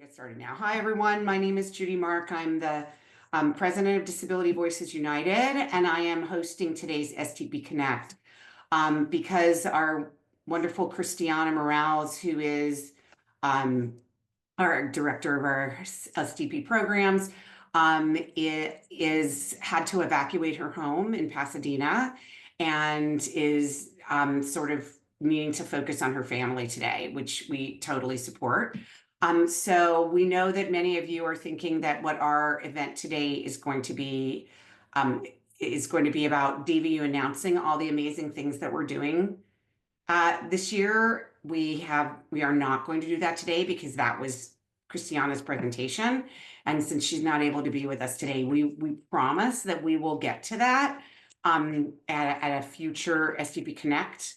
Get started now. Hi, everyone. My name is Judy Mark. I'm the president of Disability Voices United, and I am hosting today's SDP Connect because our wonderful Christiana Morales, who is our director of our SDP programs, is had to evacuate her home in Pasadena and is sort of needing to focus on her family today, which we totally support. So we know that many of you are thinking that what our event today is going to be about DVU announcing all the amazing things that we're doing this year. We are not going to do that today because that was Christiana's presentation. And since she's not able to be with us today, we promise that we will get to that at a future SDP Connect.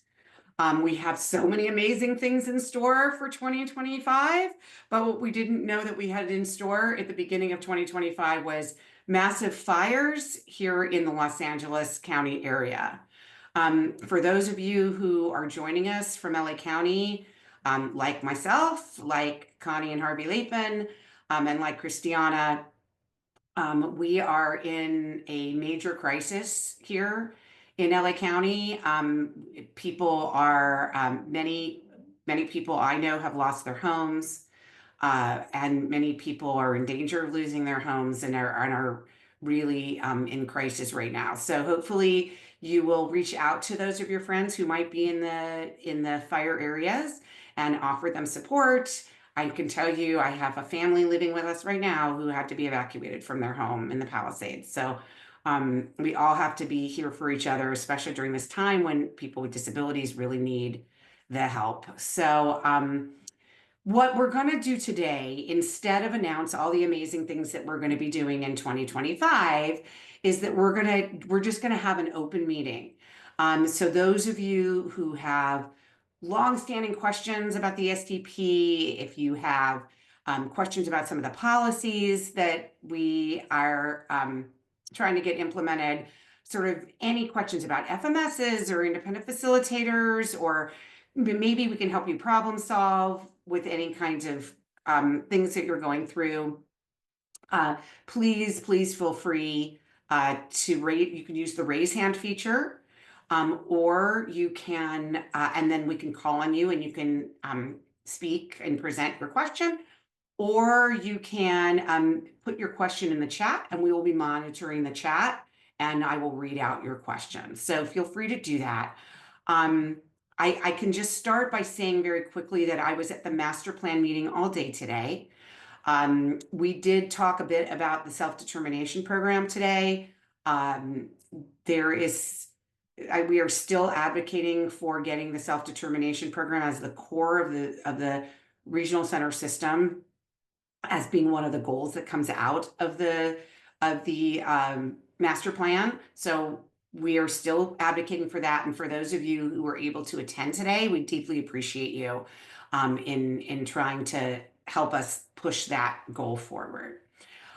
We have so many amazing things in store for 2025, but what we didn't know that we had in store at the beginning of 2025 was massive fires here in the Los Angeles County area. For those of you who are joining us from LA County, like myself, like Connie and Harvey Lapin, and like Christiana, we are in a major crisis here in LA County. Many people I know have lost their homes, and many people are in danger of losing their homes and are really in crisis right now. So hopefully you will reach out to those of your friends who might be in the fire areas and offer them support. I can tell you, I have a family living with us right now who had to be evacuated from their home in the Palisades. So we all have to be here for each other, especially during this time when people with disabilities really need the help. So what we're going to do today, instead of announce all the amazing things that we're going to be doing in 2025, is that we're just going to have an open meeting. So those of you who have longstanding questions about the SDP, if you have questions about some of the policies that we are trying to get implemented, sort of any questions about FMSs or independent facilitators, or maybe we can help you problem solve with any kinds of things that you're going through. Please feel free to raise. You can use the raise hand feature, or you can, and then we can call on you and you can speak and present your question, or you can put your question in the chat and we will be monitoring the chat and I will read out your question. So feel free to do that. I can just start by saying very quickly that I was at the master plan meeting all day today. We did talk a bit about the self-determination program today. We are still advocating for getting the self-determination program as the core of the regional center system, as being one of the goals that comes out of the master plan. So we are still advocating for that. And for those of you who were able to attend today, we deeply appreciate you in trying to help us push that goal forward.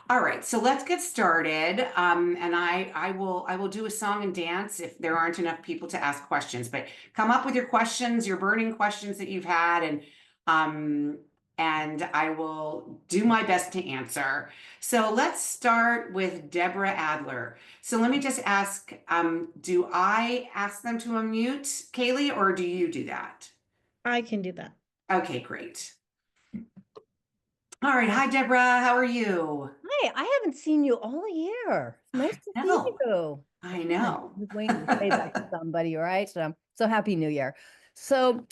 All right, so let's get started. And I will do a song and dance if there aren't enough people to ask questions, but come up with your questions, your burning questions that you've had, and I will do my best to answer. So let's start with Deborah Adler. So let me just ask, do I ask them to unmute, Kaylee, or do you do that? I can do that. Okay, great. All right. Hi, Deborah. How are you? Hi, I haven't seen you all year. Nice to see you. I know. I was waiting to say that to somebody, right? So happy New Year. So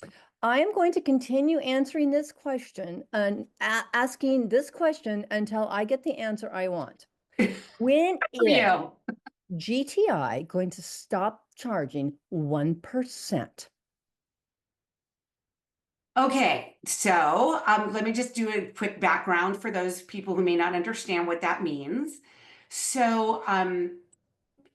I am going to continue answering this question and asking this question until I get the answer I want. When is GTI going to stop charging 1%? Okay, so let me just do a quick background for those people who may not understand what that means. So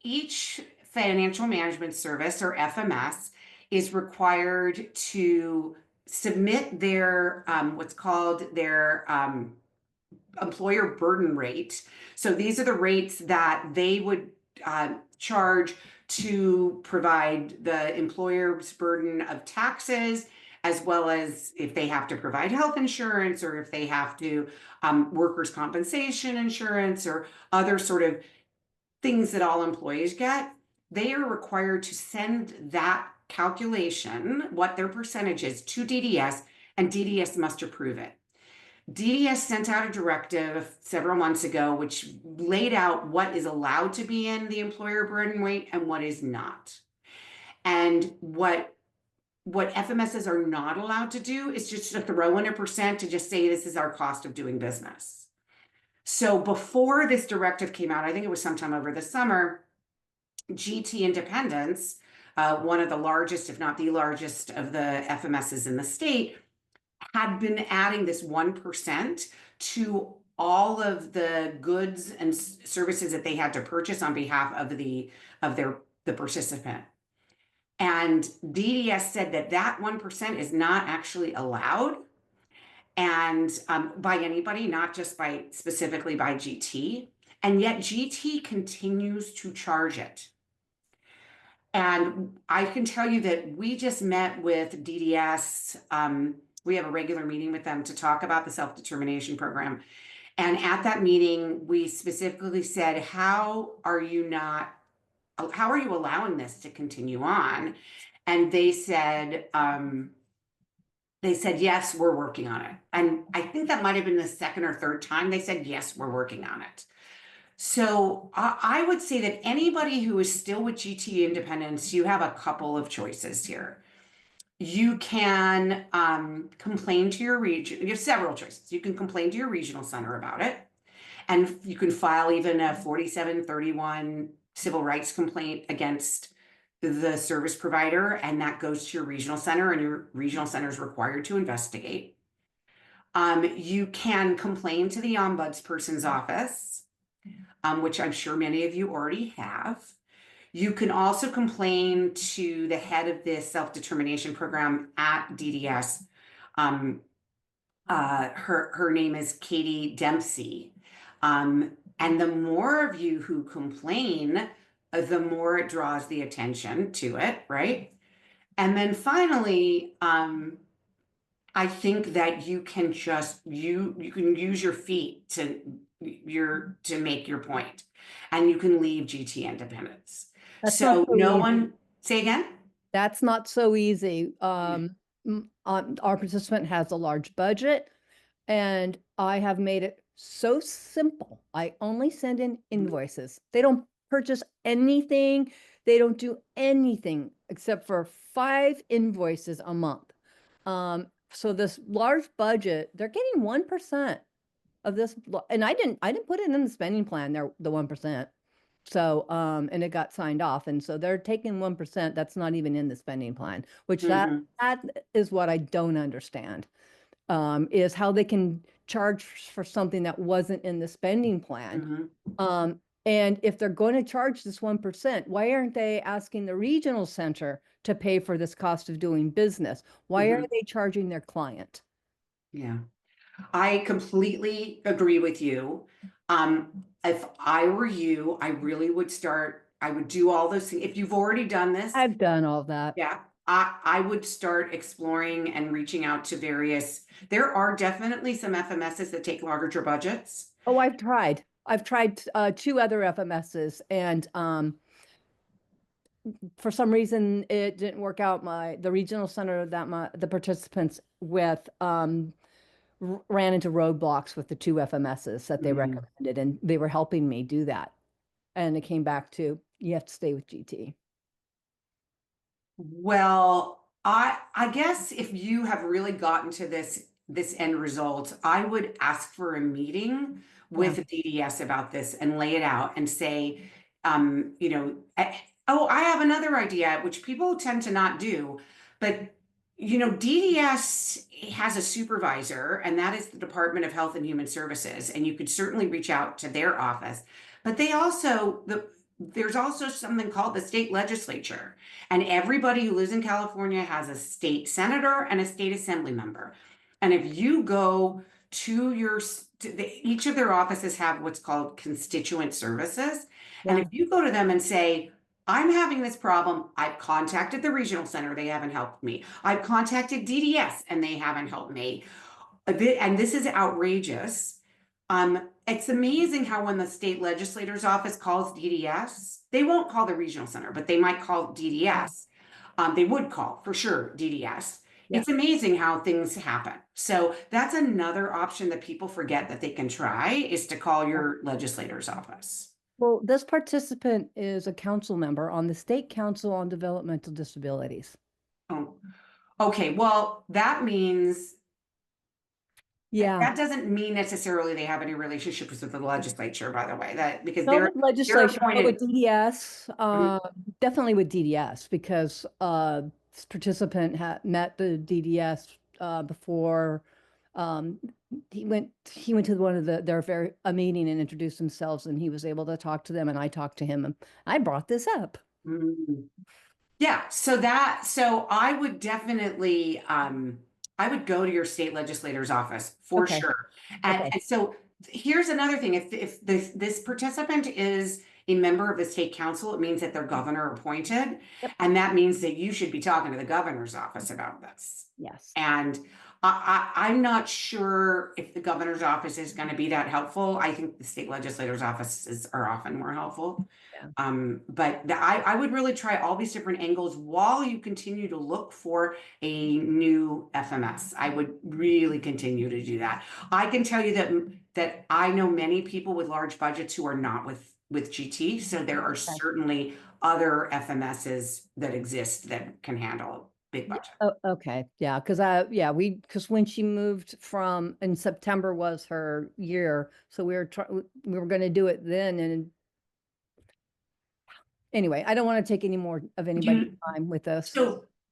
each financial management service, or FMS, is required to submit their what's called their employer burden rate. So these are the rates that they would charge to provide the employer's burden of taxes, as well as if they have to provide health insurance or if they have to workers' compensation insurance or other sort of things that all employees get, they are required to send that calculation, what their percentage is, to DDS, and DDS must approve it. DDS sent out a directive several months ago, which laid out what is allowed to be in the employer burden rate and what is not. And what FMSs are not allowed to do is just to throw in a percent to just say this is our cost of doing business. So before this directive came out, I think it was sometime over the summer, GT Independence, one of the largest, if not the largest, of the FMSs in the state, had been adding this 1% to all of the goods and services that they had to purchase on behalf of the participant. And DDS said that that 1% is not actually allowed, and by anybody, not just by specifically by GT. And yet GT continues to charge it. And I can tell you that we just met with DDS. We have a regular meeting with them to talk about the self-determination program. And at that meeting, we specifically said, how are you allowing this to continue on? And they said, yes, we're working on it. And I think that might have been the second or third time they said, yes, we're working on it. So I would say that anybody who is still with GT Independence, you have a couple of choices here. You can complain to your region. You have several choices. You can complain to your regional center about it. And you can file even a 4731 civil rights complaint against the service provider, and that goes to your regional center, and your regional center is required to investigate. You can complain to the ombudsperson's office, which I'm sure many of you already have. You can also complain to the head of the self-determination program at DDS. Her name is Katie Dempsey. And the more of you who complain, the more it draws the attention to it, right? And then finally, I think that you can just you can use your feet to make your point, and you can leave GT Independence. That's not So so no easy. one say again. That's not so easy. Our participant has a large budget, and I have made it so simple. I only send in invoices. They don't purchase anything. They don't do anything except for 5 invoices a month. So this large budget, they're getting 1% of this, and I didn't put it in the spending plan there, the 1%. So, and it got signed off, and so they're taking 1%, that's not even in the spending plan, which that is what I don't understand, is how they can charge for something that wasn't in the spending plan. And if they're going to charge this 1%, why aren't they asking the regional center to pay for this cost of doing business? Why are they charging their client? Yeah, I completely agree with you. If I were you, I really would I would do all those things. If you've already done this, I've done all that. yeah, I would start exploring and reaching out to there are definitely some FMSs that take larger budgets. Oh, I've tried. I've tried 2 other FMSs, and for some reason it didn't work out. The regional center that the participants with ran into roadblocks with the 2 FMSs that they recommended, and they were helping me do that. And it came back to, you have to stay with GT. Well, I guess if you have really gotten to this end result, I would ask for a meeting with DDS about this and lay it out and say, oh, I have another idea, which people tend to not do, but DDS has a supervisor, and that is the Department of Health and Human Services, and you could certainly reach out to their office. But there's also something called the state legislature, and everybody who lives in California has a state senator and a state assembly member. And if you go to each of their offices have what's called constituent services. And if you go to them and say, I'm having this problem. I've contacted the regional center. They haven't helped me. I've contacted DDS and they haven't helped me. And this is outrageous. It's amazing how when the state legislator's office calls DDS, they won't call the regional center, but they might call DDS. They would call for sure DDS. Yeah. It's amazing how things happen. So that's another option that people forget that they can try, is to call your legislator's office. Well, this participant is a council member on the State Council on Developmental Disabilities. Oh, okay. Well, that means Yeah. that doesn't mean necessarily they have any relationships with the legislature, by the way, that because No, with they're legislation, but with appointed. DDS, Mhm. definitely with DDS, because this participant had met the DDS before he went to one of a meeting and introduced themselves, and he was able to talk to them, and I talked to him, and I brought this up. Mm. Yeah, so I would definitely I would go to your state legislator's office for Okay. sure. And, Okay. and so here's another thing. If this participant is a member of the state council, it means that they're governor appointed. Yep. And that means that you should be talking to the governor's office about this. Yes. And I'm not sure if the governor's office is going to be that helpful. I think the state legislator's offices are often more helpful. Yeah. But I would really try all these different angles while you continue to look for a new FMS. I would really continue to do that. I can tell you that I know many people with large budgets who are not with GT. So there are certainly other FMSs that exist that can handle big Yeah. budget. Oh, okay. Yeah. Because when she moved from, in September was her year. So we were going to do it then. And anyway, I don't want to take any more of anybody's Do time with this.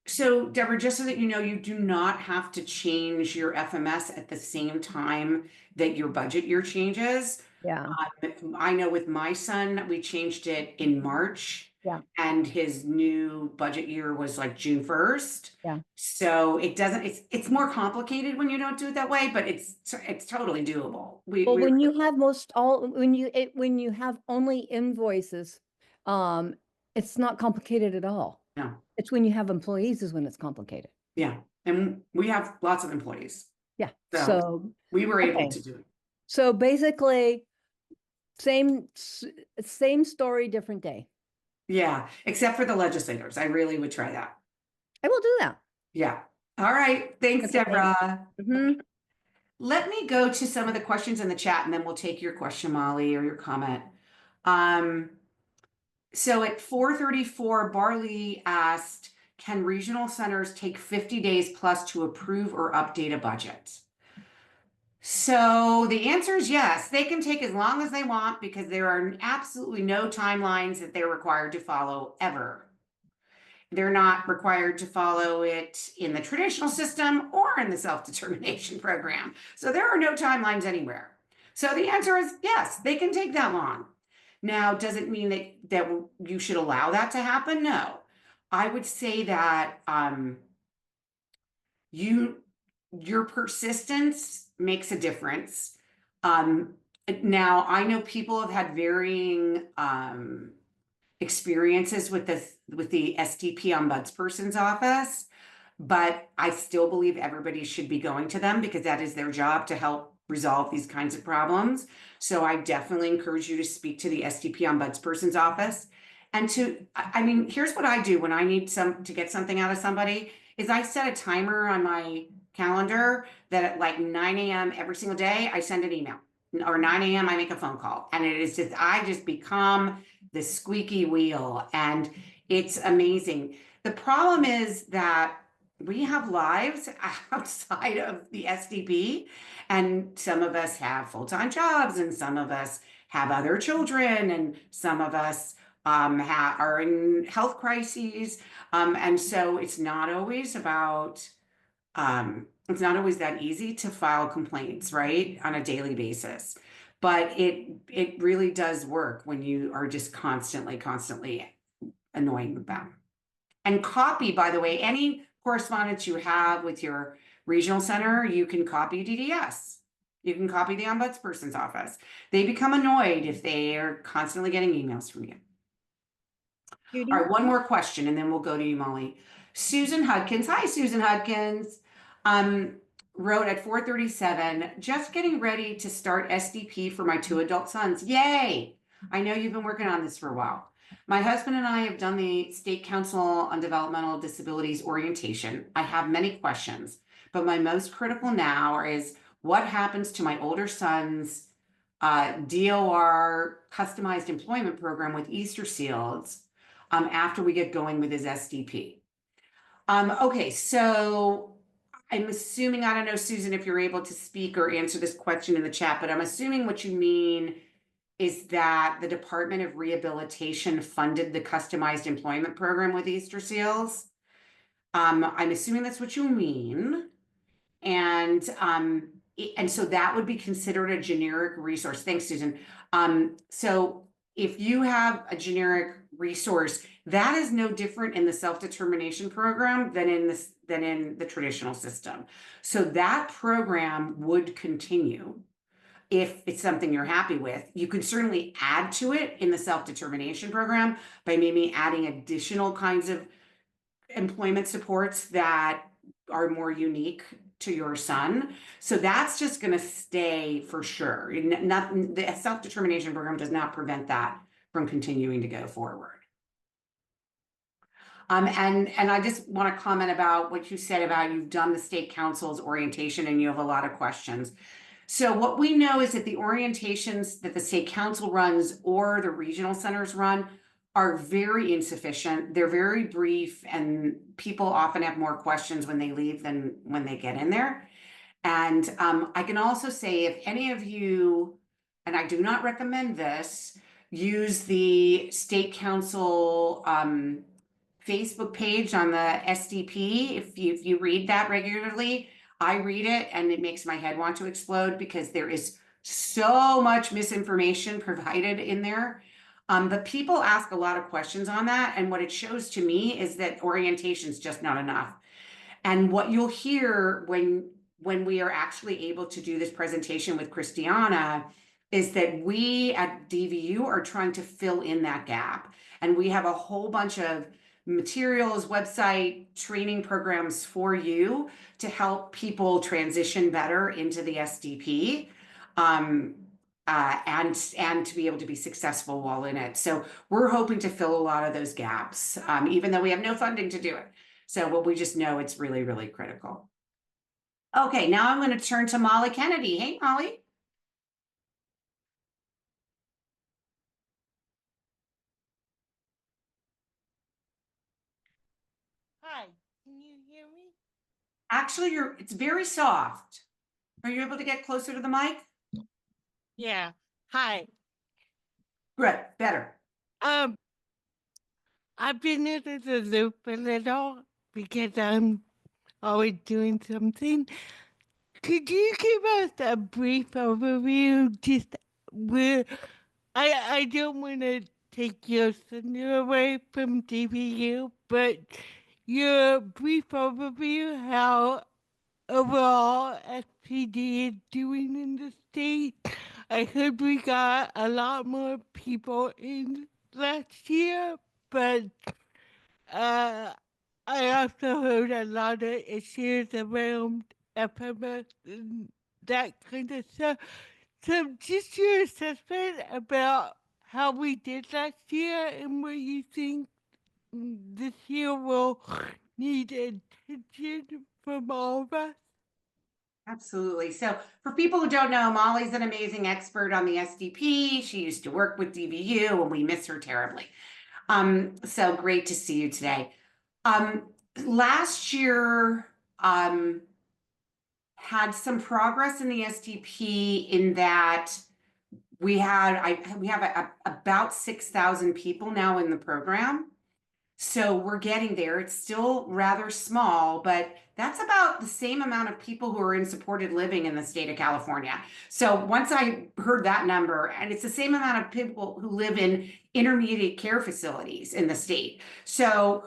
So Deborah, just so that you know, you do not have to change your FMS at the same time that your budget year changes. Yeah. I know with my son, we changed it in March Yeah. and his new budget year was like June 1st. Yeah. So it's more complicated when you don't do it that way, but it's totally doable. Well, when you have when you have only invoices, it's not complicated at all. No. It's when you have employees is when it's complicated. Yeah. And we have lots of employees. Yeah. So we were able to do it. So basically, same story, different day. Yeah, except for the legislators. I really would try that. I will do that. Yeah. All right. Thanks, Okay. Deborah. Mhm. Let me go to some of the questions in the chat and then we'll take your question, Molly, or your comment. So at 4:34, Barley asked, can regional centers take 50 days plus to approve or update a budget? So the answer is yes, they can take as long as they want because there are absolutely no timelines that they're required to follow ever. They're not required to follow it in the traditional system or in the self-determination program. So there are no timelines anywhere. So the answer is yes, they can take that long. Now, does it mean that you should allow that to happen? No. I would say that your persistence makes a difference. Now, I know people have had varying experiences with the SDP ombudsperson's office, but I still believe everybody should be going to them because that is their job to help resolve these kinds of problems. So I definitely encourage you to speak to the SDP ombudsperson's office. And I mean, here's what I do when I need to get something out of somebody is I set a timer on my calendar that at like 9 a.m. every single day, I send an email, or 9 a.m. I make a phone call. And it is just, I just become the squeaky wheel and it's amazing. The problem is that we have lives outside of the SDP and some of us have full-time jobs and some of us have other children and some of us are in health crises. And so it's not always about it's not always that easy to file complaints, right, on a daily basis. But it really does work when you are just constantly annoying them. And copy, by the way, any correspondence you have with your regional center, you can copy DDS. You can copy the ombudsperson's office. They become annoyed if they are constantly getting emails from you. Judy? All right, one more question and then we'll go to you, Molly. Susan Hudkins, hi Susan Hudkins, um, wrote at 4:37, just getting ready to start SDP for my 2 adult sons. Yay! I know you've been working on this for a while. My husband and I have done the State Council on Developmental Disabilities orientation. I have many questions, but my most critical now is what happens to my older son's DOR customized employment program with Easter seals after we get going with his SDP. Okay, so I'm assuming, I don't know, Susan, if you're able to speak or answer this question in the chat, but I'm assuming what you mean is that the Department of Rehabilitation funded the customized employment program with Easter seals. I'm assuming that's what you mean. And so that would be considered a generic resource. Thanks, Susan. So if you have a generic resource, that is no different in the self-determination program than in the traditional system. So that program would continue if it's something you're happy with. You could certainly add to it in the self-determination program by maybe adding additional kinds of employment supports that are more unique to your son. So that's just going to stay for sure. The self-determination program does not prevent that from continuing to go forward. And I just want to comment about what you said about you've done the state council's orientation and you have a lot of questions. So what we know is that the orientations that the state council runs or the regional centers run are very insufficient. They're very brief and people often have more questions when they leave than when they get in there. And I can also say if any of you, and I do not recommend this, use the state council Facebook page on the SDP. If you read that regularly, I read it and it makes my head want to explode because there is so much misinformation provided in there. But people ask a lot of questions on that. And what it shows to me is that orientation is just not enough. And what you'll hear when we are actually able to do this presentation with Christiana is that we at DVU are trying to fill in that gap. And we have a whole bunch of materials, website, training programs for you to help people transition better into the SDP. And to be able to be successful while in it. So we're hoping to fill a lot of those gaps, even though we have no funding to do it. So what we just know it's really, really critical. Okay, now I'm going to turn to Molly Kennedy. Hey, Molly. Hi, can you hear me? Actually, it's very soft. Are you able to get closer to the mic? Yeah. Hi. Good, better. I've been out of the loop a little because I'm always doing something. Could you give us a brief overview? Just where I don't want to take your thunder away from DVU, but your brief overview how overall SPD is doing in the state. I heard we got a lot more people in last year, but I also heard a lot of issues around FMS and that kind of stuff. So just your assessment about how we did last year and what you think this year will need attention from all of us. Absolutely. So for people who don't know, Molly's an amazing expert on the SDP. She used to work with DVU and we miss her terribly. So great to see you today. Last year had some progress in the SDP in that we have about 6,000 people now in the program. So we're getting there. It's still rather small, but that's about the same amount of people who are in supported living in the state of California. So once I heard that number, and it's the same amount of people who live in intermediate care facilities in the state. So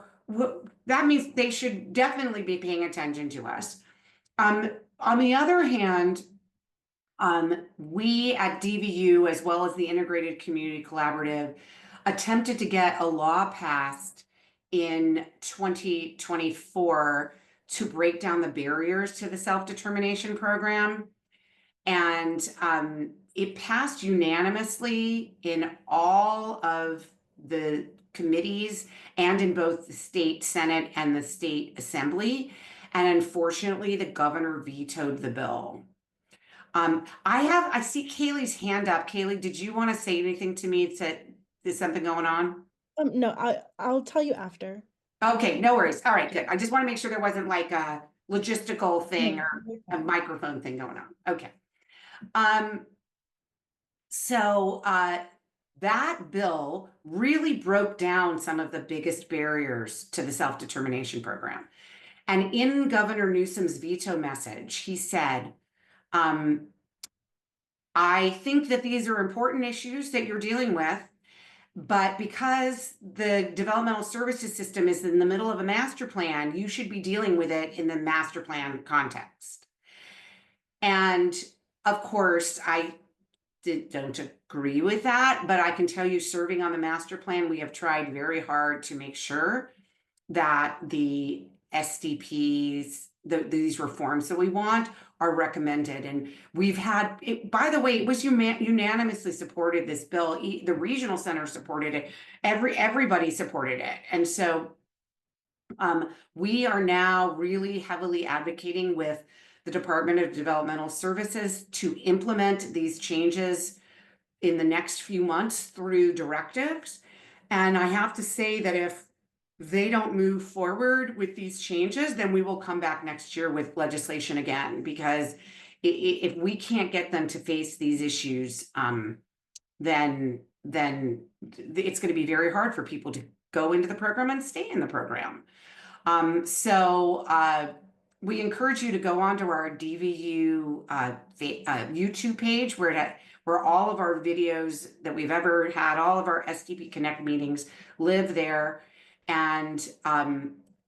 that means they should definitely be paying attention to us. On the other hand, we at DVU, as well as the Integrated Community Collaborative, attempted to get a law passed in 2024 to break down the barriers to the self-determination program. And it passed unanimously in all of the committees and in both the state Senate and the state assembly. And unfortunately, the governor vetoed the bill. I see Kaylee's hand up. Kaylee, did you want to say anything to me? Is something going on? No, I'll tell you after. Okay, no worries. All right, good. I just want to make sure there wasn't like a logistical thing No, or you're a fine. microphone thing going on. Okay. That bill really broke down some of the biggest barriers to the self-determination program. And in Governor Newsom's veto message, he said, I think that these are important issues that you're dealing with, but because the developmental services system is in the middle of a master plan, you should be dealing with it in the master plan context. And of course, I don't agree with that, but I can tell you, serving on the master plan, we have tried very hard to make sure that the SDPs, these reforms that we want, are recommended. And we've had, by the way, it was unanimously supported, this bill. The regional center supported it. Everybody supported it. And so we are now really heavily advocating with the Department of Developmental Services to implement these changes in the next few months through directives. And I have to say that if they don't move forward with these changes, then we will come back next year with legislation again, because if we can't get them to face these issues, then it's going to be very hard for people to go into the program and stay in the program. We encourage you to go onto our DVU YouTube page where all of our videos that we've ever had, all of our SDP Connect meetings live there. And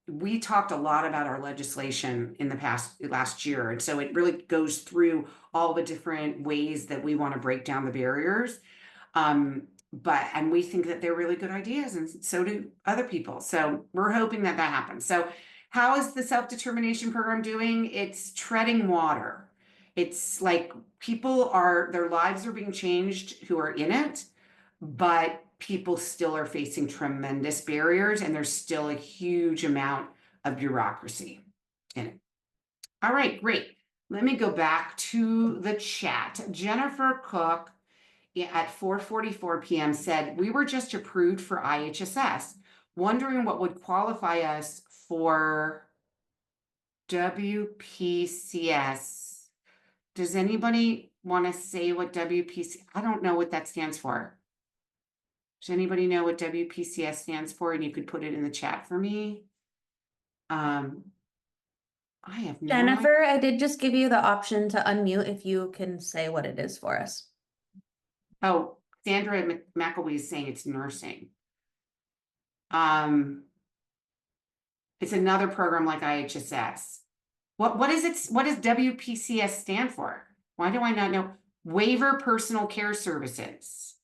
we talked a lot about our legislation in the last year. And so it really goes through all the different ways that we want to break down the barriers. And we think that they're really good ideas, and so do other people. So we're hoping that happens. So how is the self-determination program doing? It's treading water. It's like their lives are being changed who are in it, but people still are facing tremendous barriers, and there's still a huge amount of bureaucracy in it. All right, great. Let me go back to the chat. Jennifer Cook at 4:44 p.m. said, we were just approved for IHSS, wondering what would qualify us for WPCS. Does anybody want to say what WPC? I don't know what that stands for. Does anybody know what WPCS stands for? And you could put it in the chat for me. I have no idea. Jennifer, I did just give you the option to unmute if you can say what it is for us. Oh, Sandra McElwee is saying it's nursing. It's another program like IHSS. What is it? What does WPCS stand for? Why do I not know? Waiver Personal Care Services.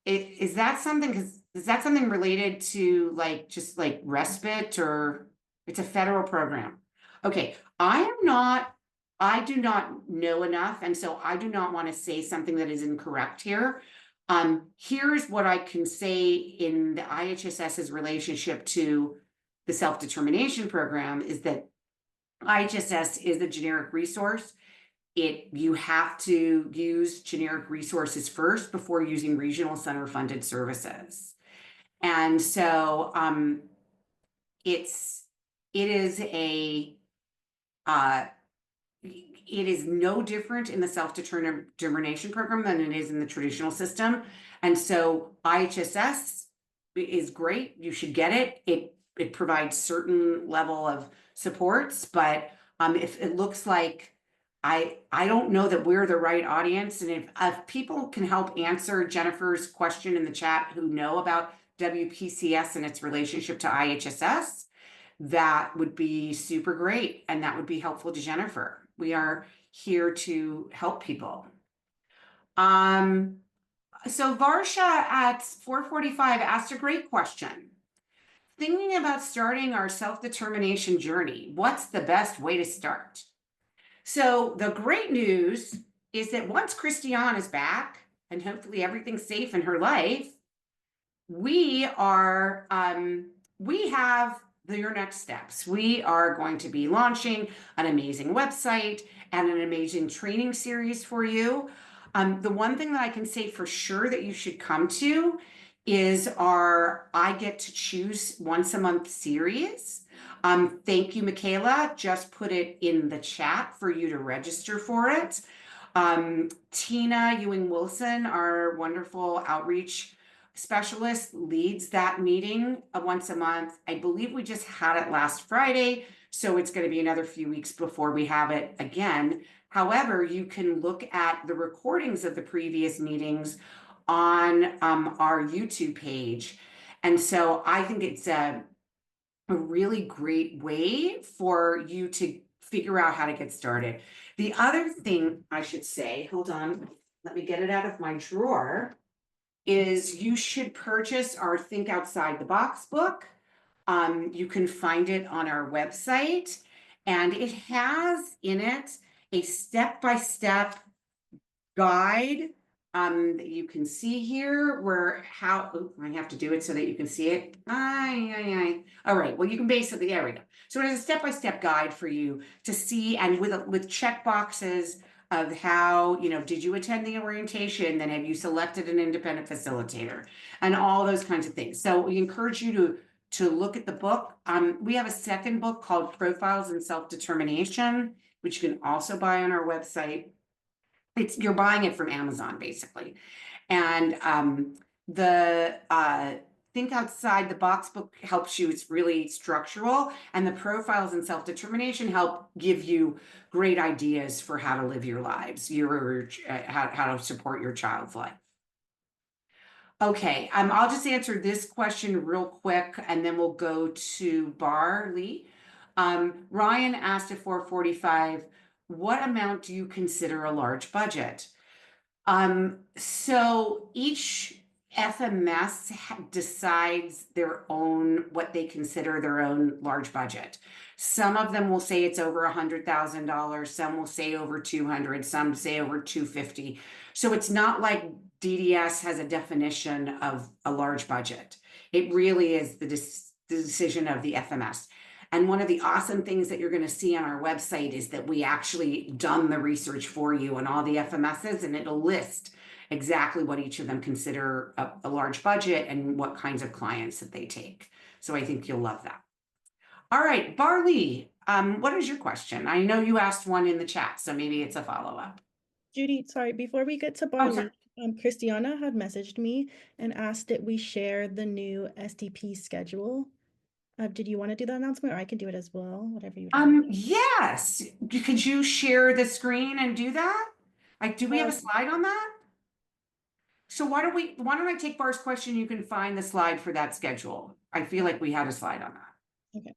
Is that something related to like just like respite, or it's a federal program? Okay, I do not know enough, and so I do not want to say something that is incorrect here. Here's what I can say in the IHSS's relationship to the self-determination program is that IHSS is a generic resource. You have to use generic resources first before using regional center funded services. And so it is no different in the self-determination program than it is in the traditional system. And so IHSS is great. You should get it. It provides certain level of supports, but if it looks like I don't know that we're the right audience. And if people can help answer Jennifer's question in the chat who know about WPCS and its relationship to IHSS, that would be super great. And that would be helpful to Jennifer. We are here to help people. So Varsha at 4:45 asked a great question. Thinking about starting our self-determination journey, what's the best way to start? So the great news is that once Christiane is back and hopefully everything's safe in her life, we are we have your next steps. We are going to be launching an amazing website and an amazing training series for you. The one thing that I can say for sure that you should come to is our I Get to Choose Once a Month series. Thank you, Michaela. Just put it in the chat for you to register for it. Tina Ewing Wilson, our wonderful outreach specialist, leads that meeting once a month. I believe we just had it last Friday, so it's going to be another few weeks before we have it again. However, you can look at the recordings of the previous meetings on our YouTube page. And so I think it's a really great way for you to figure out how to get started. The other thing I should say, hold on, let me get it out of my drawer, is you should purchase our Think Outside the Box book. You can find it on our website, and it has in it a step-by-step guide that you can see here where I have to do it so that you can see it. All right, well, you can basically, there we go. So it is a step-by-step guide for you to see, and with check boxes of how, did you attend the orientation? Then have you selected an independent facilitator and all those kinds of things. So we encourage you to look at the book. We have a second book called Profiles in Self-Determination, which you can also buy on our website. You're buying it from Amazon basically. And the Think Outside the Box book helps you. It's really structural, and the Profiles in Self-Determination help give you great ideas for how to live your lives, how to support your child's life. Okay, I'll just answer this question real quick, and then we'll go to Barley. Ryan asked at 4:45, what amount do you consider a large budget? So each FMS decides what they consider their own large budget. Some of them will say it's over $100,000. Some will say over 200. Some say over 250. So it's not like DDS has a definition of a large budget. It really is the decision of the FMS. And one of the awesome things that you're going to see on our website is that we actually done the research for you on all the FMSs, and it'll list exactly what each of them consider a large budget and what kinds of clients that they take. So I think you'll love that. All right, Barley, what is your question? I know you asked one in the chat, so maybe it's a follow-up. Judy, sorry, before we get to Barley, Christiana had messaged me and asked that we share the new SDP schedule. Did you want to do that announcement, or I can do it as well, whatever you want. Yes. Could you share the screen and do that? Do we have a slide on that? So why don't I take Bar's question? You can find the slide for that schedule. I feel like we had a slide on that. Okay.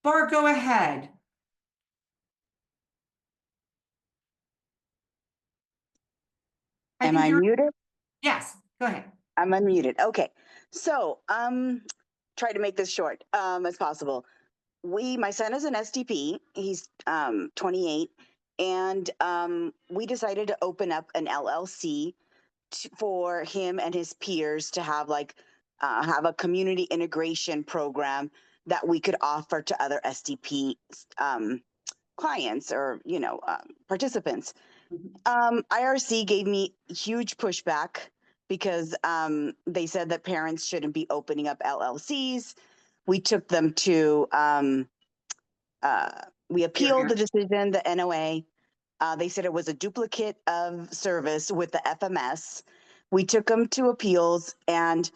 Bar, go ahead. Am I muted? Yes, go ahead. I'm unmuted. Okay. So, try to make this short as possible. My son is an SDP. He's 28, and we decided to open up an LLC for him and his peers to have have a community integration program that we could offer to other SDP clients or participants. IRC gave me huge pushback because they said that parents shouldn't be opening up LLCs. We took them to, we appealed the decision, the NOA. They said it was a duplicate of service with the FMS. We took them to appeals, and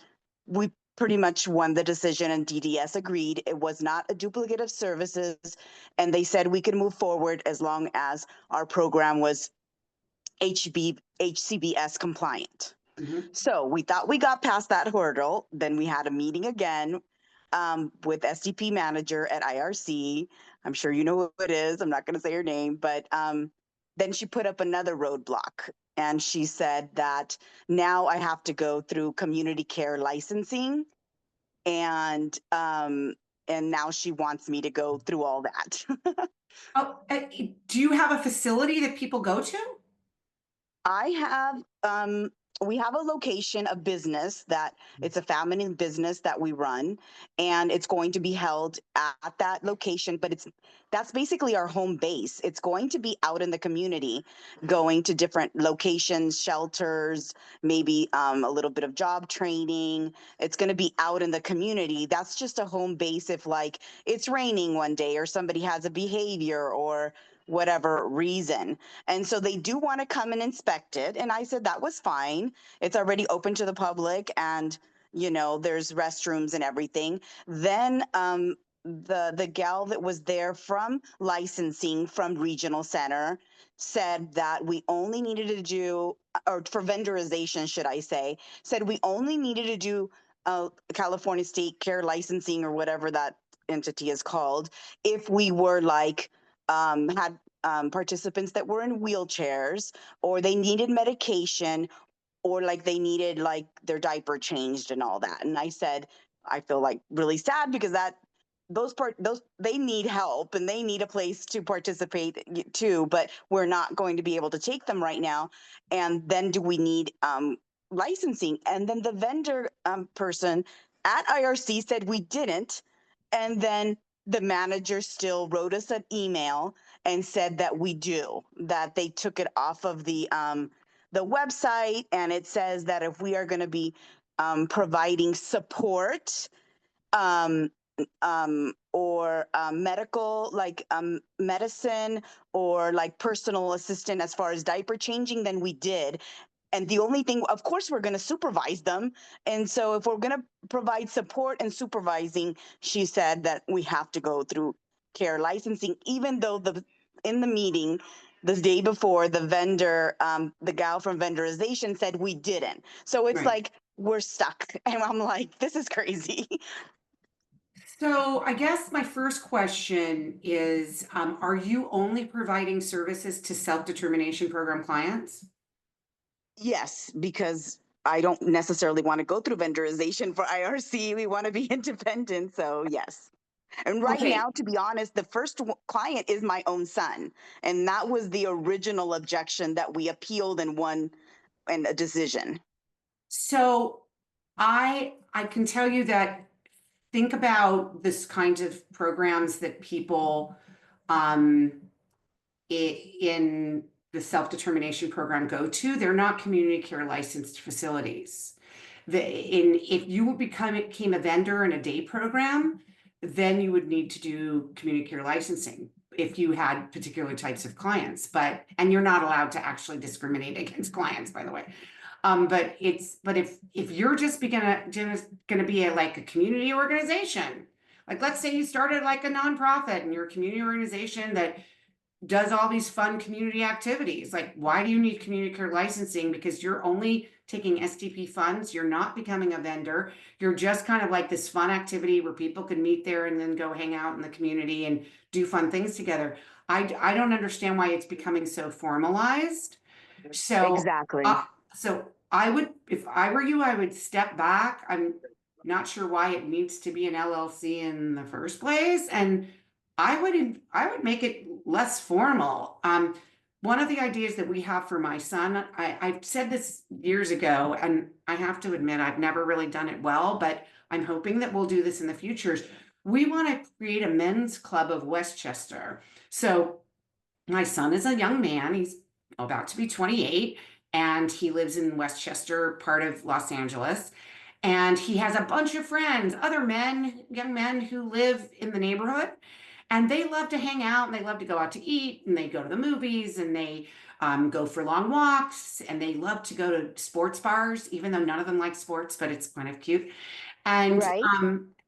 we pretty much won the decision, and DDS agreed it was not a duplicate of services, and they said we could move forward as long as our program was HCBS compliant. So we thought we got past that hurdle. Then we had a meeting again with SDP manager at IRC. I'm sure you know who it is. I'm not going to say her name, but then she put up another roadblock. and she said that now I have to go through community care licensing, and now she wants me to go through all that. Oh, do you have a facility that people go to? I have we have a location, a business that it's a family business that we run, and it's going to be held at that location, but that's basically our home base. It's going to be out in the community, going to different locations, shelters, maybe a little bit of job training. It's going to be out in the community. That's just a home base if like it's raining one day or somebody has a behavior or whatever reason. And so they do want to come and inspect it. And I said that was fine. It's already open to the public, and there's restrooms and everything. Then the gal that was there from licensing from Regional Center said that we only needed to do, or for vendorization, should I say, said we only needed to do California State Care Licensing or whatever that entity is called if we were like had participants that were in wheelchairs, or they needed medication, or like they needed like their diaper changed and all that. And I said, I feel like really sad because those they need help and they need a place to participate too, but we're not going to be able to take them right now. And then do we need licensing? And then the vendor person at IRC said we didn't. And then the manager still wrote us an email and said that we do, that they took it off of the website, and it says that if we are going to be providing support or medical, like medicine or like personal assistant as far as diaper changing, then we did. And the only thing, of course, we're going to supervise them. And so if we're going to provide support and supervising, she said that we have to go through care licensing, even though in the meeting the day before, the vendor, the gal from vendorization said we didn't. So it's Right. like we're stuck. And I'm like, this is crazy. So I guess my first question is, are you only providing services to self-determination program clients? Yes, because I don't necessarily want to go through vendorization for IRC. We want to be independent. So yes. And right Okay. now, to be honest, the first client is my own son. And that was the original objection that we appealed and won in a decision. So I can tell you that think about this kinds of programs that people in the self-determination program go to. They're not community care licensed facilities. If you became a vendor in a day program, then you would need to do community care licensing if you had particular types of clients, and you're not allowed to actually discriminate against clients, by the way. But if you're just gonna be like a community organization, like let's say you started like a nonprofit and you're a community organization that does all these fun community activities. Like, why do you need community care licensing? Because you're only taking SDP funds. You're not becoming a vendor. You're just kind of like this fun activity where people can meet there and then go hang out in the community and do fun things together. I don't understand why it's becoming so formalized. So, Exactly. so I would, if I were you, I would step back. I'm not sure why it needs to be an LLC in the first place, and I would make it less formal. One of the ideas that we have for my son, I've said this years ago, and I have to admit I've never really done it well, but I'm hoping that we'll do this in the future. We want to create a men's club of Westchester. So my son is a young man. He's about to be 28, and he lives in Westchester, part of Los Angeles. And he has a bunch of friends, other men, young men who live in the neighborhood, and they love to hang out and they love to go out to eat and they go to the movies and they go for long walks and they love to go to sports bars, even though none of them like sports, but it's kind of cute. And Right.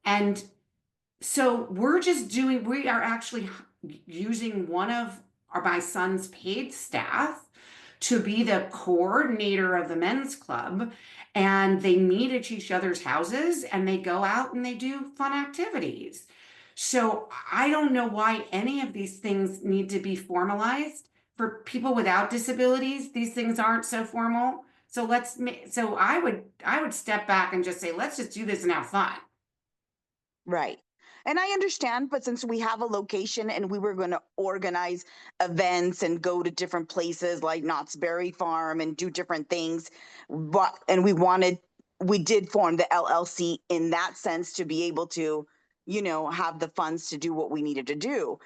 And so we are actually using one of my son's paid staff to be the coordinator of the men's club, and they meet at each other's houses and they go out and they do fun activities. So I don't know why any of these things need to be formalized. for people without disabilities, these things aren't so formal. So so I would step back and just say, let's just do this and have fun. Right. And I understand, but since we have a location and we were going to organize events and go to different places like Knott's Berry Farm and do different things, and we did form the LLC in that sense to be able to, have the funds to do what we needed to do.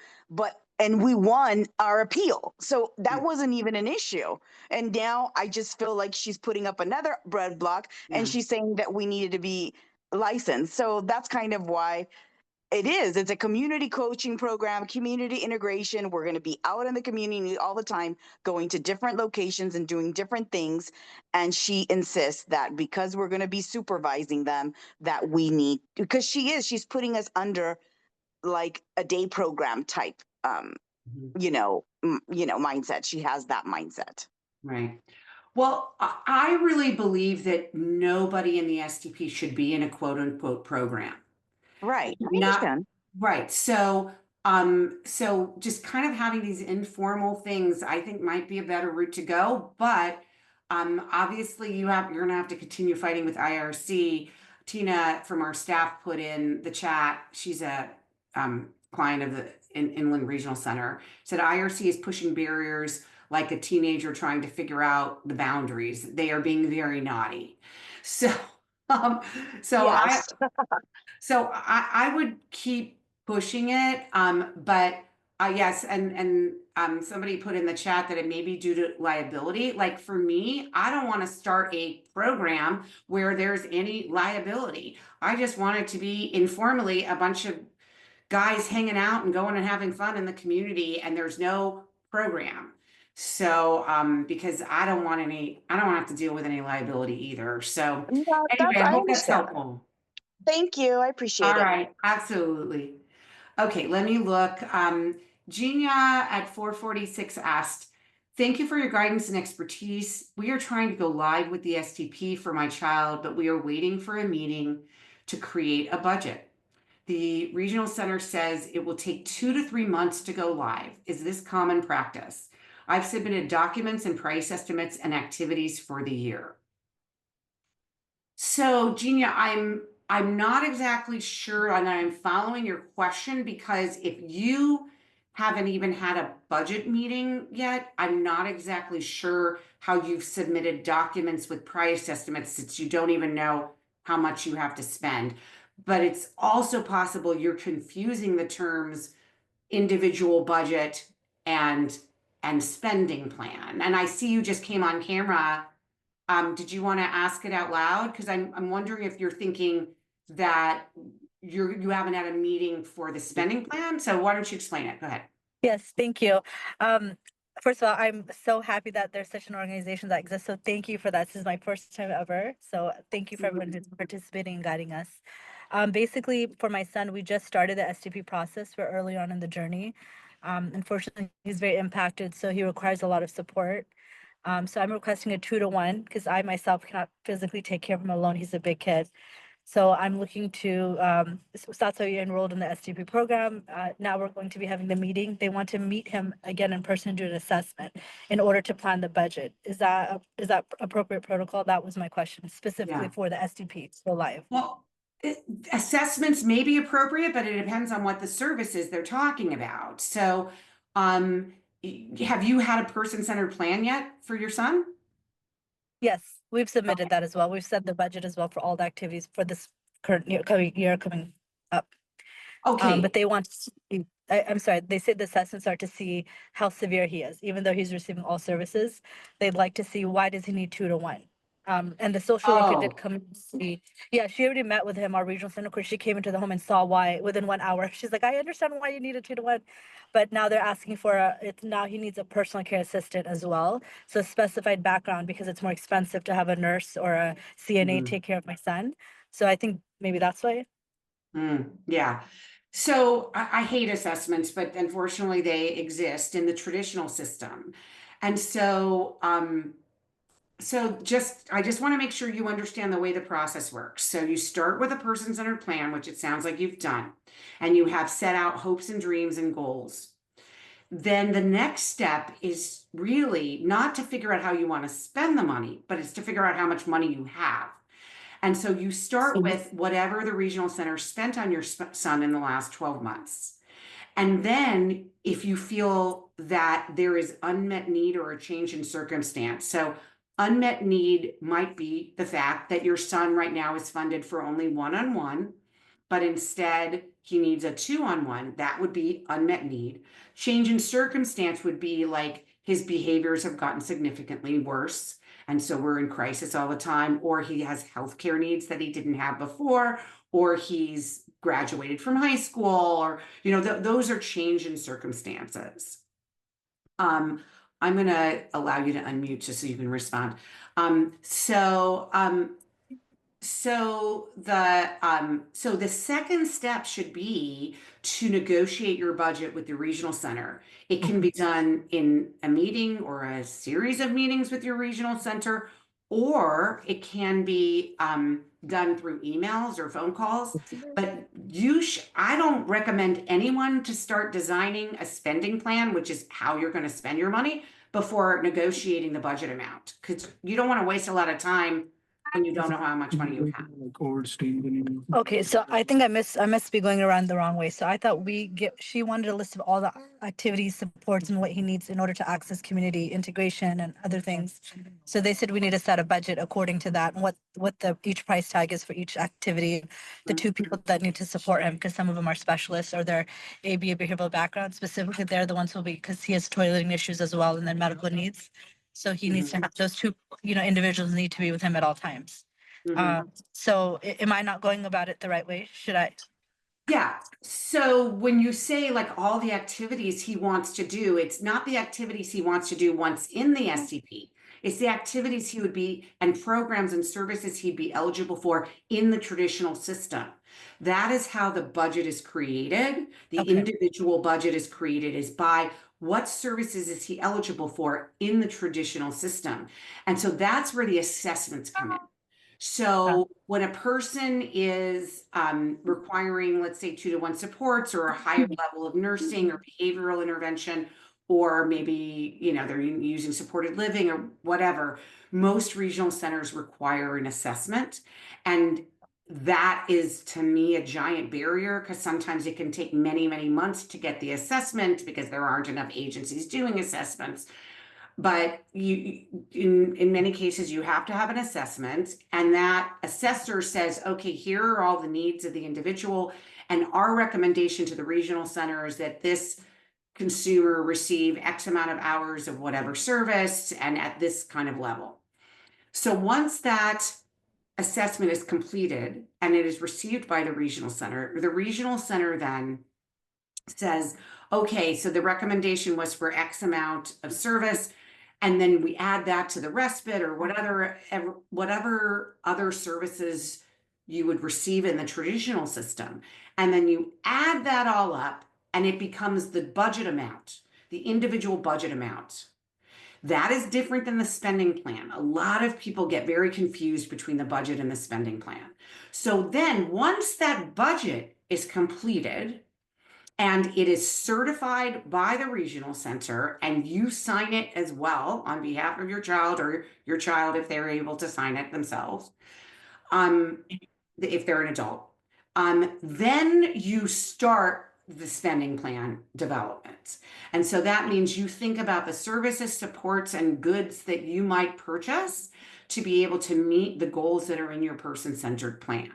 And we won our appeal. So that wasn't even an issue. And now I just feel like she's putting up another roadblock and she's saying that we needed to be licensed. So that's kind of why it's a community coaching program, community integration. We're going to be out in the community all the time, going to different locations and doing different things. And she insists that because we're going to be supervising them, that we need, because she's putting us under like a day program type, mindset. She has that mindset. Right. Well, I really believe that nobody in the SDP should be in a quote unquote program. Right. I Not understand. right. So just kind of having these informal things, I think might be a better route to go. But obviously you're gonna have to continue fighting with IRC. Tina from our staff put in the chat. She's a client of the Inland Regional Center. Said IRC is pushing barriers like a teenager trying to figure out the boundaries. They are being very naughty. So um, so Yes. I would keep pushing it. But yes, and somebody put in the chat that it may be due to liability. Like for me, I don't want to start a program where there's any liability. I just want it to be informally a bunch of guys hanging out and going and having fun in the community, and there's no program. So because I don't want to have to deal with any liability either. So No, anyway, I I hope that's understand. helpful. Thank you. I appreciate All it. right, absolutely. Okay, let me look. Genia at 446 asked, thank you for your guidance and expertise. We are trying to go live with the STP for my child, but we are waiting for a meeting to create a budget. The regional center says it will take 2 to 3 months to go live. Is this common practice? I've submitted documents and price estimates and activities for the year. So, Genia, I'm not exactly sure, and I'm following your question because if you haven't even had a budget meeting yet, I'm not exactly sure how you've submitted documents with price estimates since you don't even know how much you have to spend. But it's also possible you're confusing the terms individual budget and spending plan. And I see you just came on camera. Did you want to ask it out loud? Because I'm wondering if you're thinking that you haven't had a meeting for the spending plan. So why don't you explain it? Go ahead. Yes, thank you. First of all, I'm so happy that there's such an organization that exists. So thank you for that. This is my first time ever. So thank you for everyone who's participating and guiding us. Basically, for my son, we just started the STP process. We're early on in the journey. Unfortunately, he's very impacted, so he requires a lot of support. So I'm requesting a 2-to-1 because I myself cannot physically take care of him alone. He's a big kid. So I'm looking to, so that's how you enrolled in the SDP program. Now we're going to be having the meeting. They want to meet him again in person and do an assessment in order to plan the budget. Is that appropriate protocol? That was my question specifically for the SDP to go live. Well, assessments may be appropriate, but it depends on what the services they're talking about. So, have you had a person-centered plan yet for your son? Yes, we've submitted that as well. We've set the budget as well for all the activities for this current year coming up. Okay. But they want to see, I'm sorry, they said the assessments are to see how severe he is. Even though he's receiving all services, they'd like to see why does he need 2-to-1. And the social worker did come and see. Yeah, she already met with him, our regional center, because she came into the home and saw why within 1 hour. She's like, I understand why you need a 2-to-1, but now they're asking for now he needs a personal care assistant as well. So specified background because it's more expensive to have a nurse or a CNA take care of my son. So I think maybe that's why. Yeah. So I hate assessments, but unfortunately they exist in the traditional system. And so, I just want to make sure you understand the way the process works. So you start with a person-centered plan, which it sounds like you've done, and you have set out hopes and dreams and goals. then the next step is really not to figure out how you want to spend the money, but it's to figure out how much money you have. And so you start with whatever the regional center spent on your son in the last 12 months. And then if you feel that there is unmet need or a change in circumstance, so unmet need might be the fact that your son right now is funded for only one-on-one, but instead he needs a two-on-one, that would be unmet need. Change in circumstance would be like his behaviors have gotten significantly worse, and so we're in crisis all the time, or he has healthcare needs that he didn't have before, or he's graduated from high school, or, you know, those are change in circumstances. I'm going to allow you to unmute just so you can respond. So the second step should be to negotiate your budget with the regional center. It can be done in a meeting or a series of meetings with your regional center, or it can be done through emails or phone calls. But I don't recommend anyone to start designing a spending plan, which is how you're going to spend your money, before negotiating the budget amount, because you don't want to waste a lot of time when you don't know how much money you have. Okay, so I think I must be going around the wrong way. So I thought she wanted a list of all the activities, supports, and what he needs in order to access community integration and other things. So they said we need to set a budget according to that, and what each price tag is for each activity, the two people that need to support him, because some of them are specialists or they're ABA behavioral background. Specifically, they're the ones who will be, because he has toileting issues as well, and then medical needs. So he needs to have those two, individuals need to be with him at all times. So am I not going about it the right way? Should I? Yeah. So when you say like all the activities he wants to do, it's not the activities he wants to do once in the SDP. It's the activities he would be and programs and services he'd be eligible for in the traditional system. That is how the budget is created. The individual budget is created is by what services is he eligible for in the traditional system. And so that's where the assessments come in. So when a person is requiring, let's say, 2-to-1 supports or a higher level of nursing or behavioral intervention, or maybe, they're using supported living or whatever, most regional centers require an assessment. And that is, to me, a giant barrier, because sometimes it can take many, many months to get the assessment because there aren't enough agencies doing assessments. But in many cases, you have to have an assessment, and that assessor says, okay, here are all the needs of the individual, and our recommendation to the regional center is that this consumer receive X amount of hours of whatever service and at this kind of level. So once that assessment is completed and it is received by the regional center then says, okay, so the recommendation was for X amount of service, and then we add that to the respite or whatever other services you would receive in the traditional system. And then you add that all up and it becomes the budget amount, the individual budget amount. That is different than the spending plan. A lot of people get very confused between the budget and the spending plan. So then once that budget is completed, and it is certified by the regional center, and you sign it as well on behalf of your child, or your child if they're able to sign it themselves, if they're an adult. Then you start the spending plan development. And so that means you think about the services, supports, and goods that you might purchase to be able to meet the goals that are in your person-centered plan.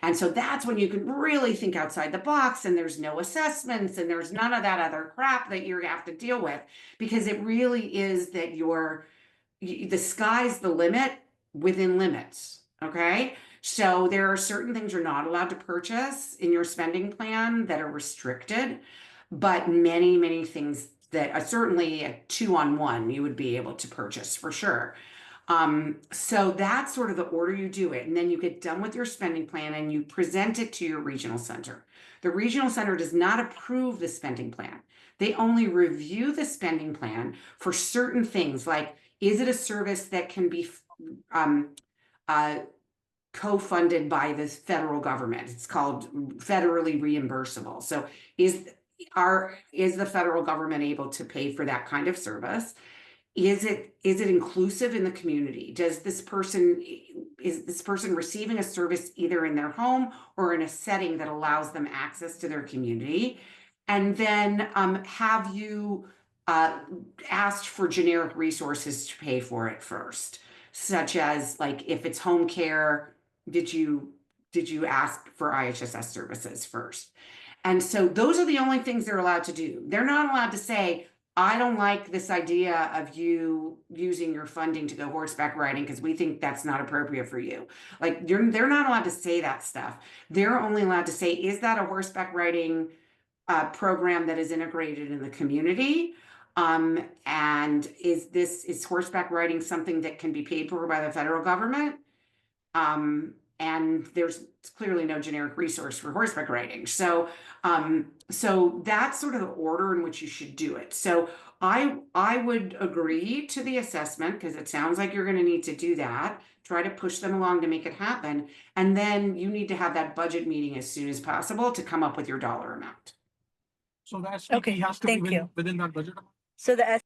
And so that's when you can really think outside the box, and there's no assessments and there's none of that other crap that you have to deal with, because it really is that the sky's the limit within limits. Okay. So there are certain things you're not allowed to purchase in your spending plan that are restricted, but many, many things that are certainly a 2-on-1 you would be able to purchase for sure. So that's sort of the order you do it. And then you get done with your spending plan and you present it to your regional center. The regional center does not approve the spending plan. They only review the spending plan for certain things, like, is it a service that can be co-funded by the federal government? It's called federally reimbursable. So is is the federal government able to pay for that kind of service? Is it inclusive in the community? Is this person receiving a service either in their home or in a setting that allows them access to their community? And then have you asked for generic resources to pay for it first, such as like if it's home care, did you ask for IHSS services first? And so those are the only things they're allowed to do. They're not allowed to say, I don't like this idea of you using your funding to go horseback riding because we think that's not appropriate for you. Like they're not allowed to say that stuff. They're only allowed to say, is that a horseback riding program that is integrated in the community? And is horseback riding something that can be paid for by the federal government? And there's clearly no generic resource for horseback riding. So that's sort of the order in which you should do it. So I would agree to the assessment because it sounds like you're going to need to do that. Try to push them along to make it happen. And then you need to have that budget meeting as soon as possible to come up with your dollar amount. So that's Okay, has to thank be you. within that budget. So the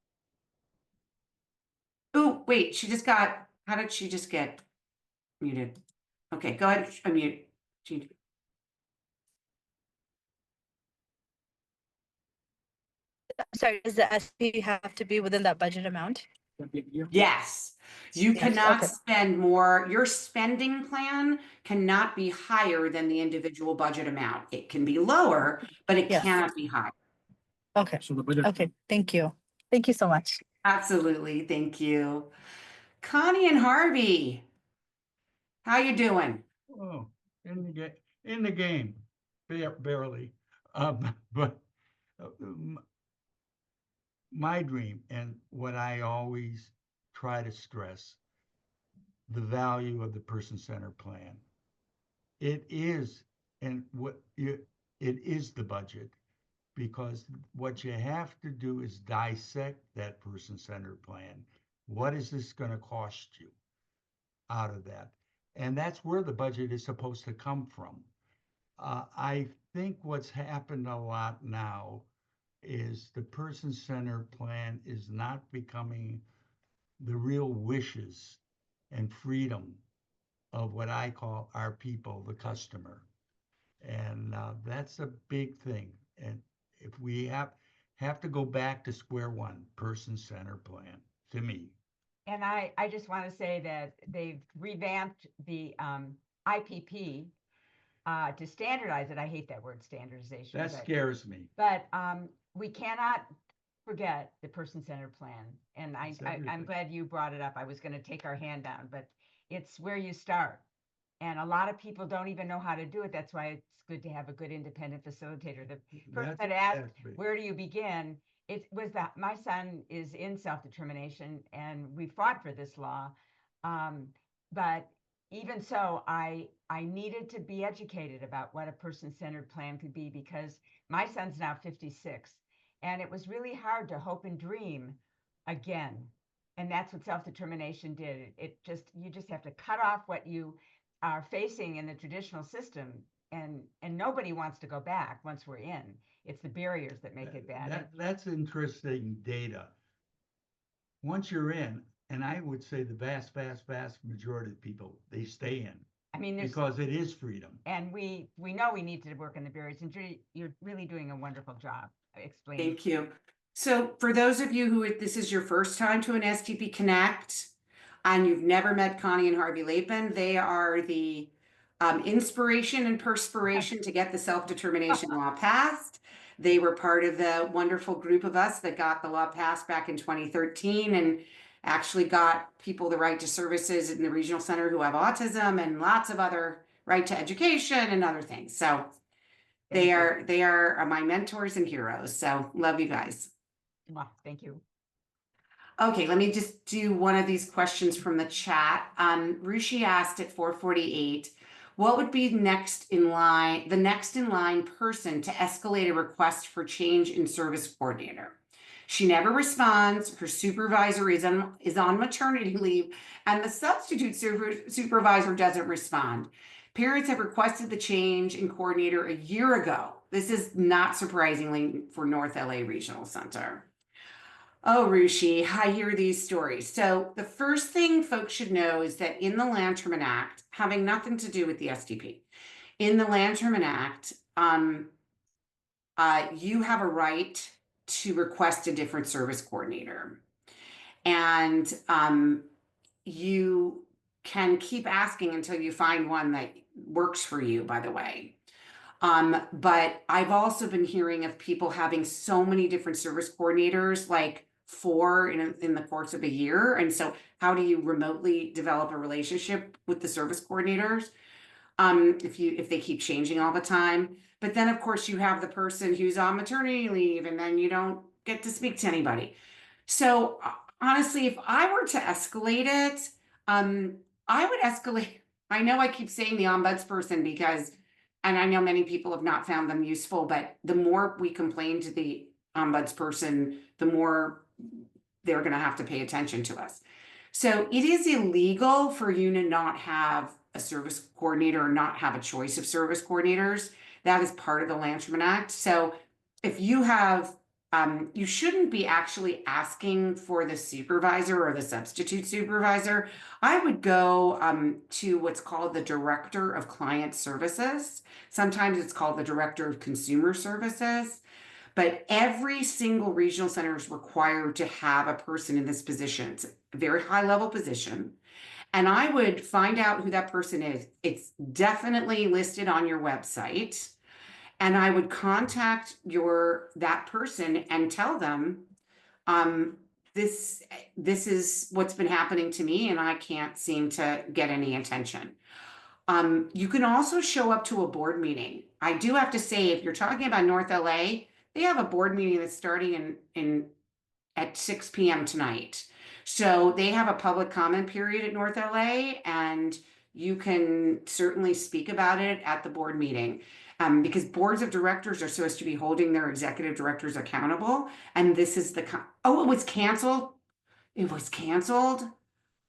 Oh, wait, how did she just get muted? Okay, go ahead, unmute. sorry, does the SP have to be within that budget amount? Yes, you Yes, cannot okay. spend more. Your spending plan cannot be higher than the individual budget amount. It can be lower, but it Yes. cannot be higher. Okay, So the budget. okay, thank you. Thank you so much. Absolutely, thank you. Connie and Harvey, how you doing? Oh, in the game, barely. But my dream and what I always try to stress, the value of the person-centered plan. It is, and it is the budget, because what you have to do is dissect that person-centered plan. What is this going to cost you out of that? And that's where the budget is supposed to come from. I think what's happened a lot now is the person-centered plan is not becoming the real wishes and freedom of what I call our people, the customer. And that's a big thing. And if we have to go back to square one, person-centered plan, to me. And I just want to say that they've revamped the IPP to standardize it. I hate that word standardization. That scares me. But we cannot forget the person-centered plan. And I'm glad you brought it up. I was going to take our hand down, but it's where you start. And a lot of people don't even know how to do it. That's why it's good to have a good independent facilitator. The person that asked, where do you begin? It was that my son is in self-determination and we fought for this law. But even so, I needed to be educated about what a person-centered plan could be because my son's now 56 and it was really hard to hope and dream again. And that's what self-determination did. You just have to cut off what you are facing in the traditional system and nobody wants to go back once we're in. It's the barriers that make it bad. That's interesting data. Once you're in, and I would say the vast majority of people, they stay in. I mean, because it is freedom. And we know we need to work on the barriers, and Judy, you're really doing a wonderful job explaining. Thank you. So for those of you who this is your first time to an SDP Connect and you've never met Connie and Harvey Lapin, they are the inspiration and perspiration to get the self-determination law passed. They were part of the wonderful group of us that got the law passed back in 2013 and actually got people the right to services in the regional center who have autism and lots of other right to education and other things. So they are my mentors and heroes. So love you guys. Well, thank you. Okay, let me just do one of these questions from the chat. Rushi asked at 4:48, what would be the next in line person to escalate a request for change in service coordinator? She never responds. Her supervisor is on maternity leave, and the substitute supervisor doesn't respond. Parents have requested the change in coordinator a year ago. This is not surprisingly for North LA Regional Center. Oh, Rushi, I hear these stories. So the first thing folks should know is that in the Land Term Act, having nothing to do with the SDP, in the Land Term Act, you have a right to request a different service coordinator. And you can keep asking until you find one that works for you, by the way. But I've also been hearing of people having so many different service coordinators, like 4 in the course of a year. And so how do you remotely develop a relationship with the service coordinators? If they keep changing all the time. But then of course you have the person who's on maternity leave and then you don't get to speak to anybody. So honestly, if I were to escalate it, I would escalate. I know I keep saying the ombudsperson because, and I know many people have not found them useful, but the more we complain to the ombudsperson, the more they're going to have to pay attention to us. So it is illegal for you to not have a service coordinator or not have a choice of service coordinators. That is part of the Land Term Act. So if you have, you shouldn't be actually asking for the supervisor or the substitute supervisor. I would go to what's called the Director of Client Services. Sometimes it's called the Director of Consumer Services. But every single regional center is required to have a person in this position. It's a very high level position. And I would find out who that person is. It's definitely listed on your website. And I would contact that person and tell them, this is what's been happening to me and I can't seem to get any attention. You can also show up to a board meeting. I do have to say, if you're talking about North LA, they have a board meeting that's starting at 6 p.m. tonight. So they have a public comment period at North LA, and you can certainly speak about it at the board meeting. Because boards of directors are supposed to be holding their executive directors accountable. And this is it was canceled. It was canceled.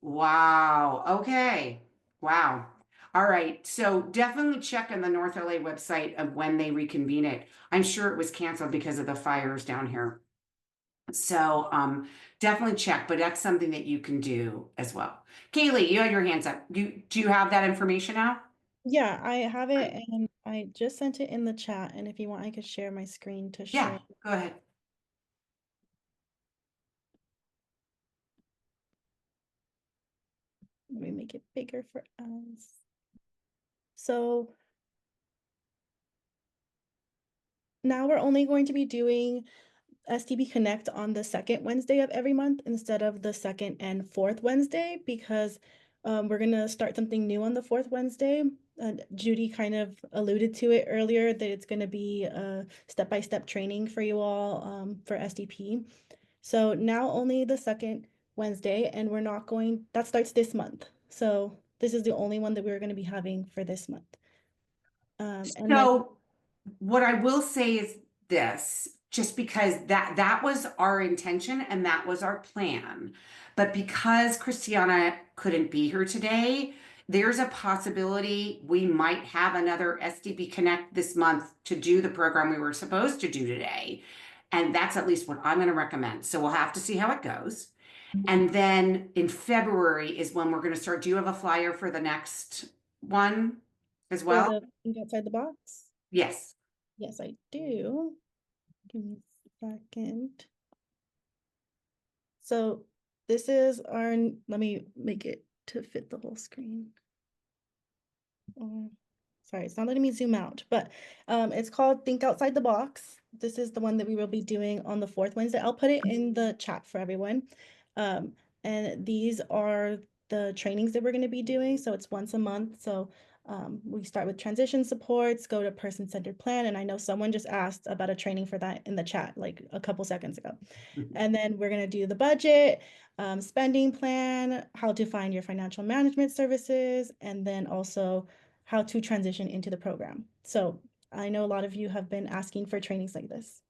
Wow. Okay. Wow. All right. So definitely check on the North LA website of when they reconvene it. I'm sure it was canceled because of the fires down here. So definitely check, but that's something that you can do as well. Kaylee, you had your hands up. Do you have that information now? Yeah, I have it and I just sent it in the chat. And if you want, I could share my screen to Yeah, share. go ahead. Let me make it bigger for us. So now we're only going to be doing SDP Connect on the second Wednesday of every month instead of the second and fourth Wednesday because we're going to start something new on the fourth Wednesday. Judy kind of alluded to it earlier that it's going to be a step-by-step training for you all for SDP. So now only the second Wednesday, and we're not going, that starts this month. So this is the only one that we're going to be having for this month. And So what I will say is this, just because that was our intention and that was our plan. But because Christiana couldn't be here today, there's a possibility we might have another SDP Connect this month to do the program we were supposed to do today. And that's at least what I'm going to recommend. So we'll have to see how it goes. And then in February is when we're going to start. Do you have a flyer for the next one as well? For the Think Outside the Box? Yes. Yes, I do. Give me a second. So this is our, let me make it to fit the whole screen. Sorry, it's not letting me zoom out, but it's called Think Outside the Box. This is the one that we will be doing on the fourth Wednesday. I'll put it in the chat for everyone. And these are the trainings that we're going to be doing. So it's once a month. So we start with transition supports, go to person-centered plan. And I know someone just asked about a training for that in the chat like a couple seconds ago. And then we're going to do the budget, spending plan, how to find your financial management services, and then also how to transition into the program. So I know a lot of you have been asking for trainings like this.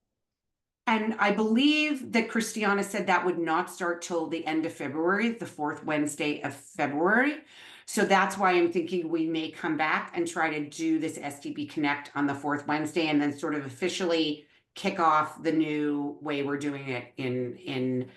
And I believe that Christiana said that would not start till the end of February, the fourth Wednesday of February. So that's why I'm thinking we may come back and try to do this SDP Connect on the fourth Wednesday and then sort of officially kick off the new way we're doing it in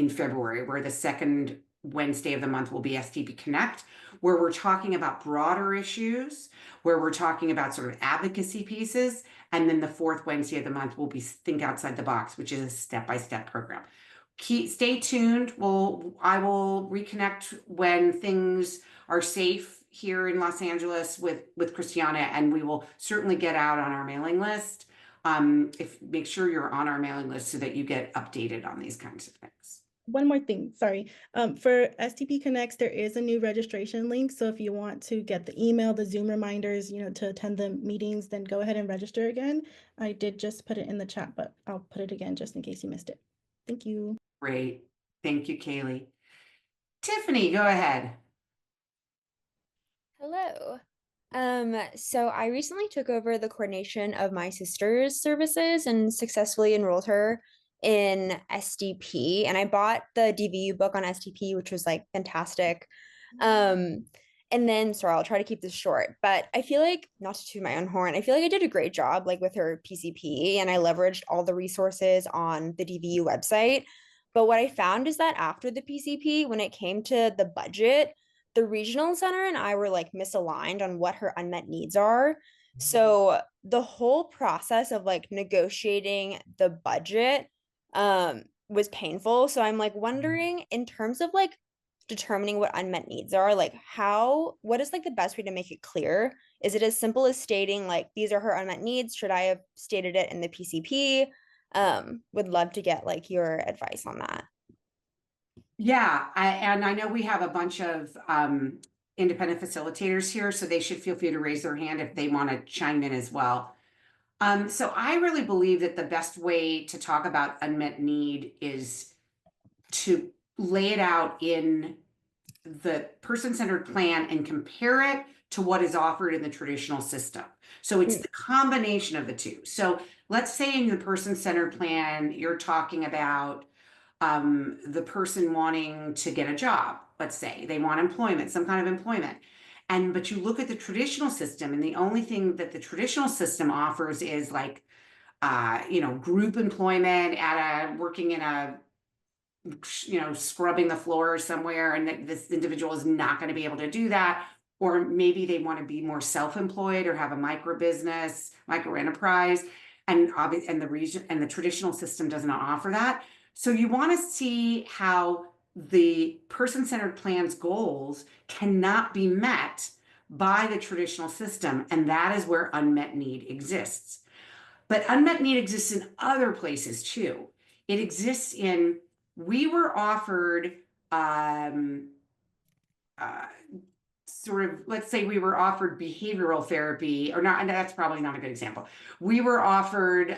February, where the second Wednesday of the month will be SDP Connect, where we're talking about broader issues, where we're talking about sort of advocacy pieces, and then the fourth Wednesday of the month will be Think Outside the Box, which is a step-by-step program. Stay tuned. I will reconnect when things are safe here in Los Angeles with Christiana, and we will certainly get out on our mailing list. Make sure you're on our mailing list so that you get updated on these kinds of things. One more thing, sorry. For SDP Connects, there is a new registration link. So if you want to get the email, the Zoom reminders, to attend the meetings, then go ahead and register again. I did just put it in the chat, but I'll put it again just in case you missed it. Thank you. Great. Thank you, Kaylee. Tiffany, go ahead. Hello. So I recently took over the coordination of my sister's services and successfully enrolled her in SDP. And I bought the DVU book on SDP, which was like fantastic. And then, sorry, I'll try to keep this short, but I feel like, not to toot my own horn, I feel like I did a great job like with her PCP and I leveraged all the resources on the DVU website. But what I found is that after the PCP, when it came to the budget, the regional center and I were like misaligned on what her unmet needs are. So the whole process of like negotiating the budget was painful. So I'm like wondering in terms of like determining what unmet needs are, like what is like the best way to make it clear? Is it as simple as stating like these are her unmet needs? Should I have stated it in the PCP? Would love to get like your advice on that. Yeah, and I know we have a bunch of independent facilitators here, so they should feel free to raise their hand if they want to chime in as well. So I really believe that the best way to talk about unmet need is to lay it out in the person-centered plan and compare it to what is offered in the traditional system. So it's the combination of the two. So let's say in the person-centered plan, you're talking about the person wanting to get a job. Let's say they want employment, some kind of employment. But you look at the traditional system, and the only thing that the traditional system offers is like, group employment working in a, scrubbing the floor somewhere, and that this individual is not going to be able to do that. Or maybe they want to be more self-employed or have a micro business, micro enterprise, and the traditional system does not offer that. So you want to see how the person-centered plan's goals cannot be met by the traditional system, and that is where unmet need exists. But unmet need exists in other places too. It exists in, we were offered sort of, let's say we were offered behavioral therapy, or not, and that's probably not a good example. We were offered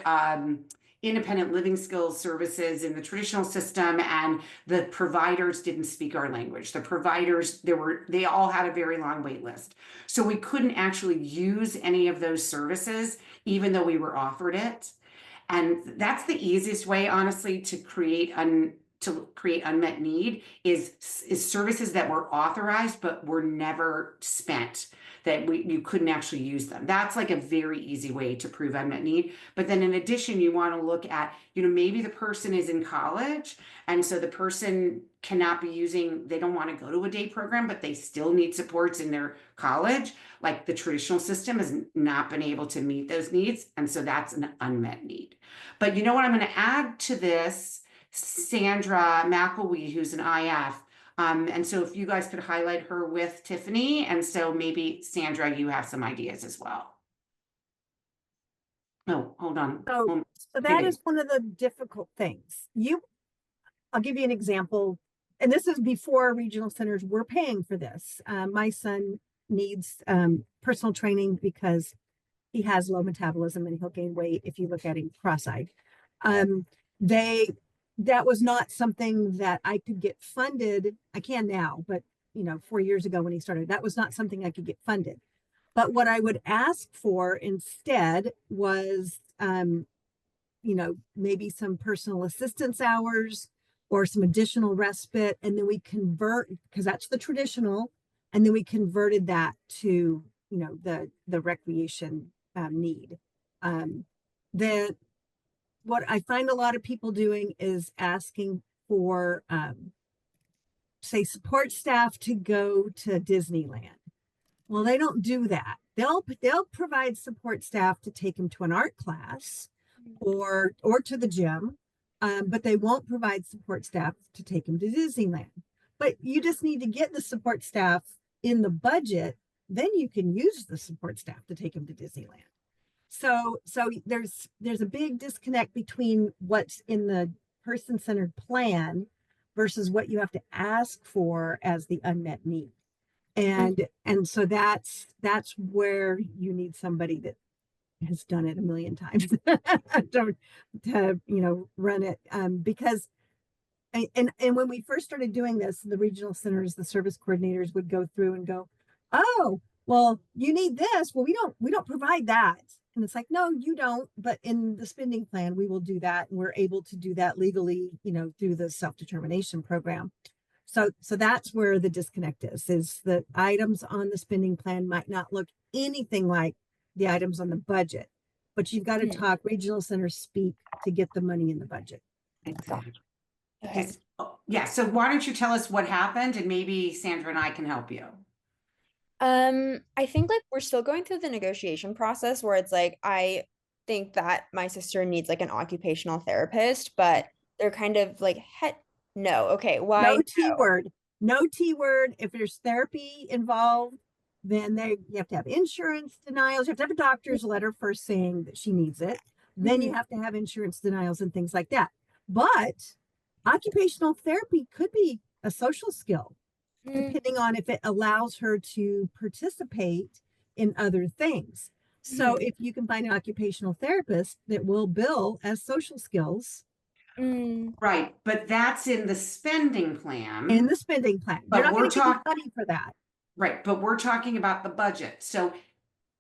independent living skills services in the traditional system, and the providers didn't speak our language. The providers, they all had a very long wait list. So we couldn't actually use any of those services, even though we were offered it. And that's the easiest way, honestly, to create unmet need is services that were authorized but were never spent, that you couldn't actually use them. That's like a very easy way to prove unmet need. But then in addition, you want to look at, maybe the person is in college, and so the person cannot be they don't want to go to a day program, but they still need supports in their college. Like the traditional system has not been able to meet those needs. And so that's an unmet need. But you know what I'm going to add to this? Sandra McElwee, who's an IF. And so if you guys could highlight her with Tiffany, and so maybe Sandra, you have some ideas as well. Oh, hold on. So that is one of the difficult things. I'll give you an example, and this is before regional centers were paying for this. My son needs personal training because he has low metabolism and he'll gain weight if you look at him cross-eyed. That was not something that I could get funded. I can now, but 4 years ago when he started, that was not something I could get funded. But what I would ask for instead was, maybe some personal assistance hours or some additional respite. And then we convert, because that's the traditional, And then we converted that to, the recreation need. Then what I find a lot of people doing is asking for, say, support staff to go to Disneyland. Well, they don't do that. They'll provide support staff to take them to an art class or to the gym, but they won't provide support staff to take them to Disneyland. But you just need to get the support staff in the budget, then you can use the support staff to take them to Disneyland. So there's a big disconnect between what's in the person-centered plan versus what you have to ask for as the unmet need. And so that's where you need somebody that has done it a million times to run it, because and when we first started doing this, the regional centers, the service coordinators would go through and go, oh, well, you need this. Well, we don't provide that. And it's like, no, you don't. But in the spending plan, we will do that. And we're able to do that legally, through the self-determination program. So that's where the disconnect is the items on the spending plan might not look anything like the items on the budget, but you've got to talk regional centers speak to get the money in the budget. Exactly. Okay. Yeah. So why don't you tell us what happened, and maybe Sandra and I can help you. I think like we're still going through the negotiation process where it's like I think that my sister needs like an occupational therapist, but they're kind of like, no, okay, why? No T word. If there's therapy involved, then you have to have insurance denials. You have to have a doctor's letter first saying that she needs it. Then you have to have insurance denials and things like that. But occupational therapy could be a social skill, depending on if it allows her to participate in other things. So if you can find an occupational therapist that will bill as social skills. Right, but that's in the spending plan. In the spending plan. But you're not we're going to talking money for that. Right, but we're talking about the budget. So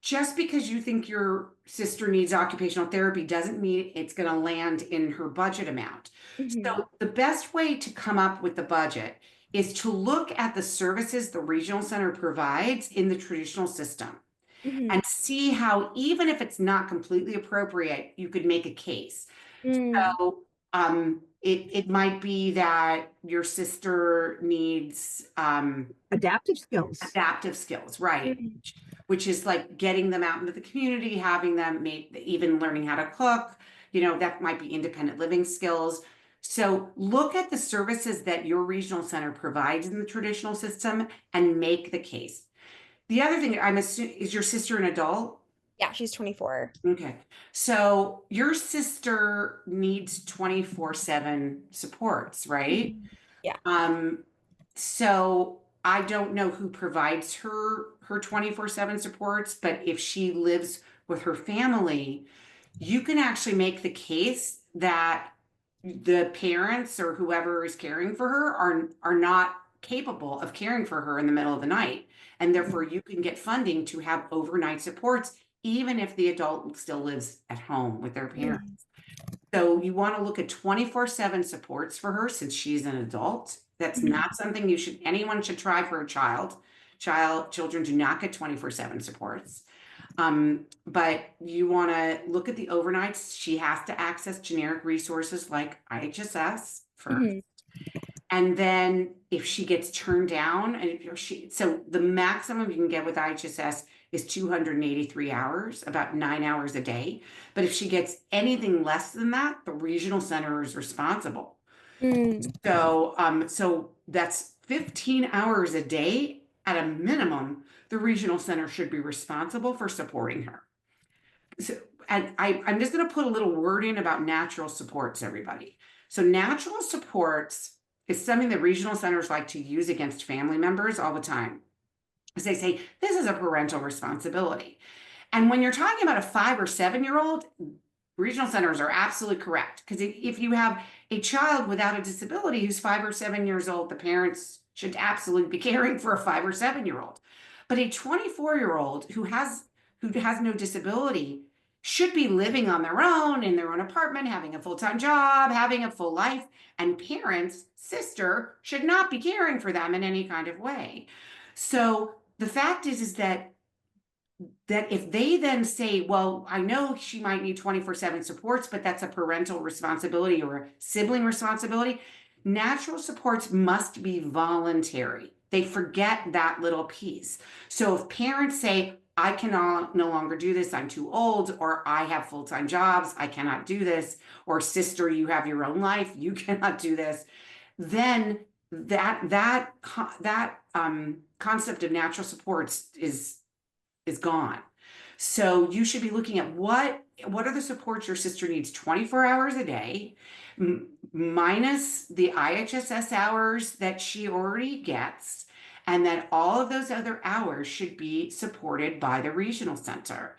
just because you think your sister needs occupational therapy doesn't mean it's going to land in her budget amount. So the best way to come up with the budget is to look at the services the regional center provides in the traditional system and see how, even if it's not completely appropriate, you could make a case. So it might be that your sister needs adaptive skills. Right? Which is like getting them out into the community, having them even learning how to cook. That might be independent living skills. So look at the services that your regional center provides in the traditional system and make the case. The other thing I'm assuming is, your sister an adult? Yeah, she's 24. Okay. So your sister needs 24/7 supports, right? Yeah. So I don't know who provides her 24/7 supports, but if she lives with her family, you can actually make the case that the parents or whoever is caring for her are not capable of caring for her in the middle of the night. And therefore you can get funding to have overnight supports, even if the adult still lives at home with their parents. So you want to look at 24/7 supports for her since she's an adult. That's not something anyone should try for a child. Children do not get 24/7 supports. But you want to look at the overnights. She has to access generic resources like IHSS first. And then if she gets turned down, so the maximum you can get with IHSS is 283 hours, about 9 hours a day. But if she gets anything less than that, the regional center is responsible. So that's 15 hours a day at a minimum. The regional center should be responsible for supporting her. So, and I'm just going to put a little word in about natural supports, everybody. So natural supports is something that regional centers like to use against family members all the time. As they say, this is a parental responsibility. And when you're talking about a 5 or 7-year-old, regional centers are absolutely correct. Because if you have a child without a disability who's 5 or 7 years old, the parents should absolutely be caring for a 5 or 7-year-old. But a 24-year-old who has no disability should be living on their own in their own apartment, having a full-time job, having a full life, and sister should not be caring for them in any kind of way. So the fact is that if they then say, well, I know she might need 24/7 supports, but that's a parental responsibility or a sibling responsibility, natural supports must be voluntary. They forget that little piece. So if parents say, I cannot no longer do this, I'm too old, or I have full-time jobs, I cannot do this, or sister, you have your own life, you cannot do this, then that concept of natural supports is gone. So you should be looking at what are the supports your sister needs 24 hours a day, minus the IHSS hours that she already gets, and then all of those other hours should be supported by the regional center.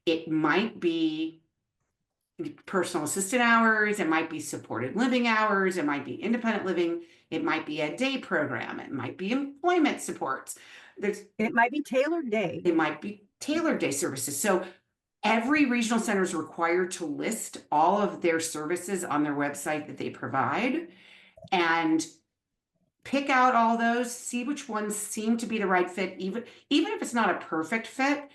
It might be personal assistant hours, it might be supported living hours, it might be independent living, it might be a day program, it might be employment supports. It might be tailored day. It might be tailored day services. So every regional center is required to list all of their services on their website that they provide and pick out all those, see which ones seem to be the right fit. Even if it's not a perfect fit,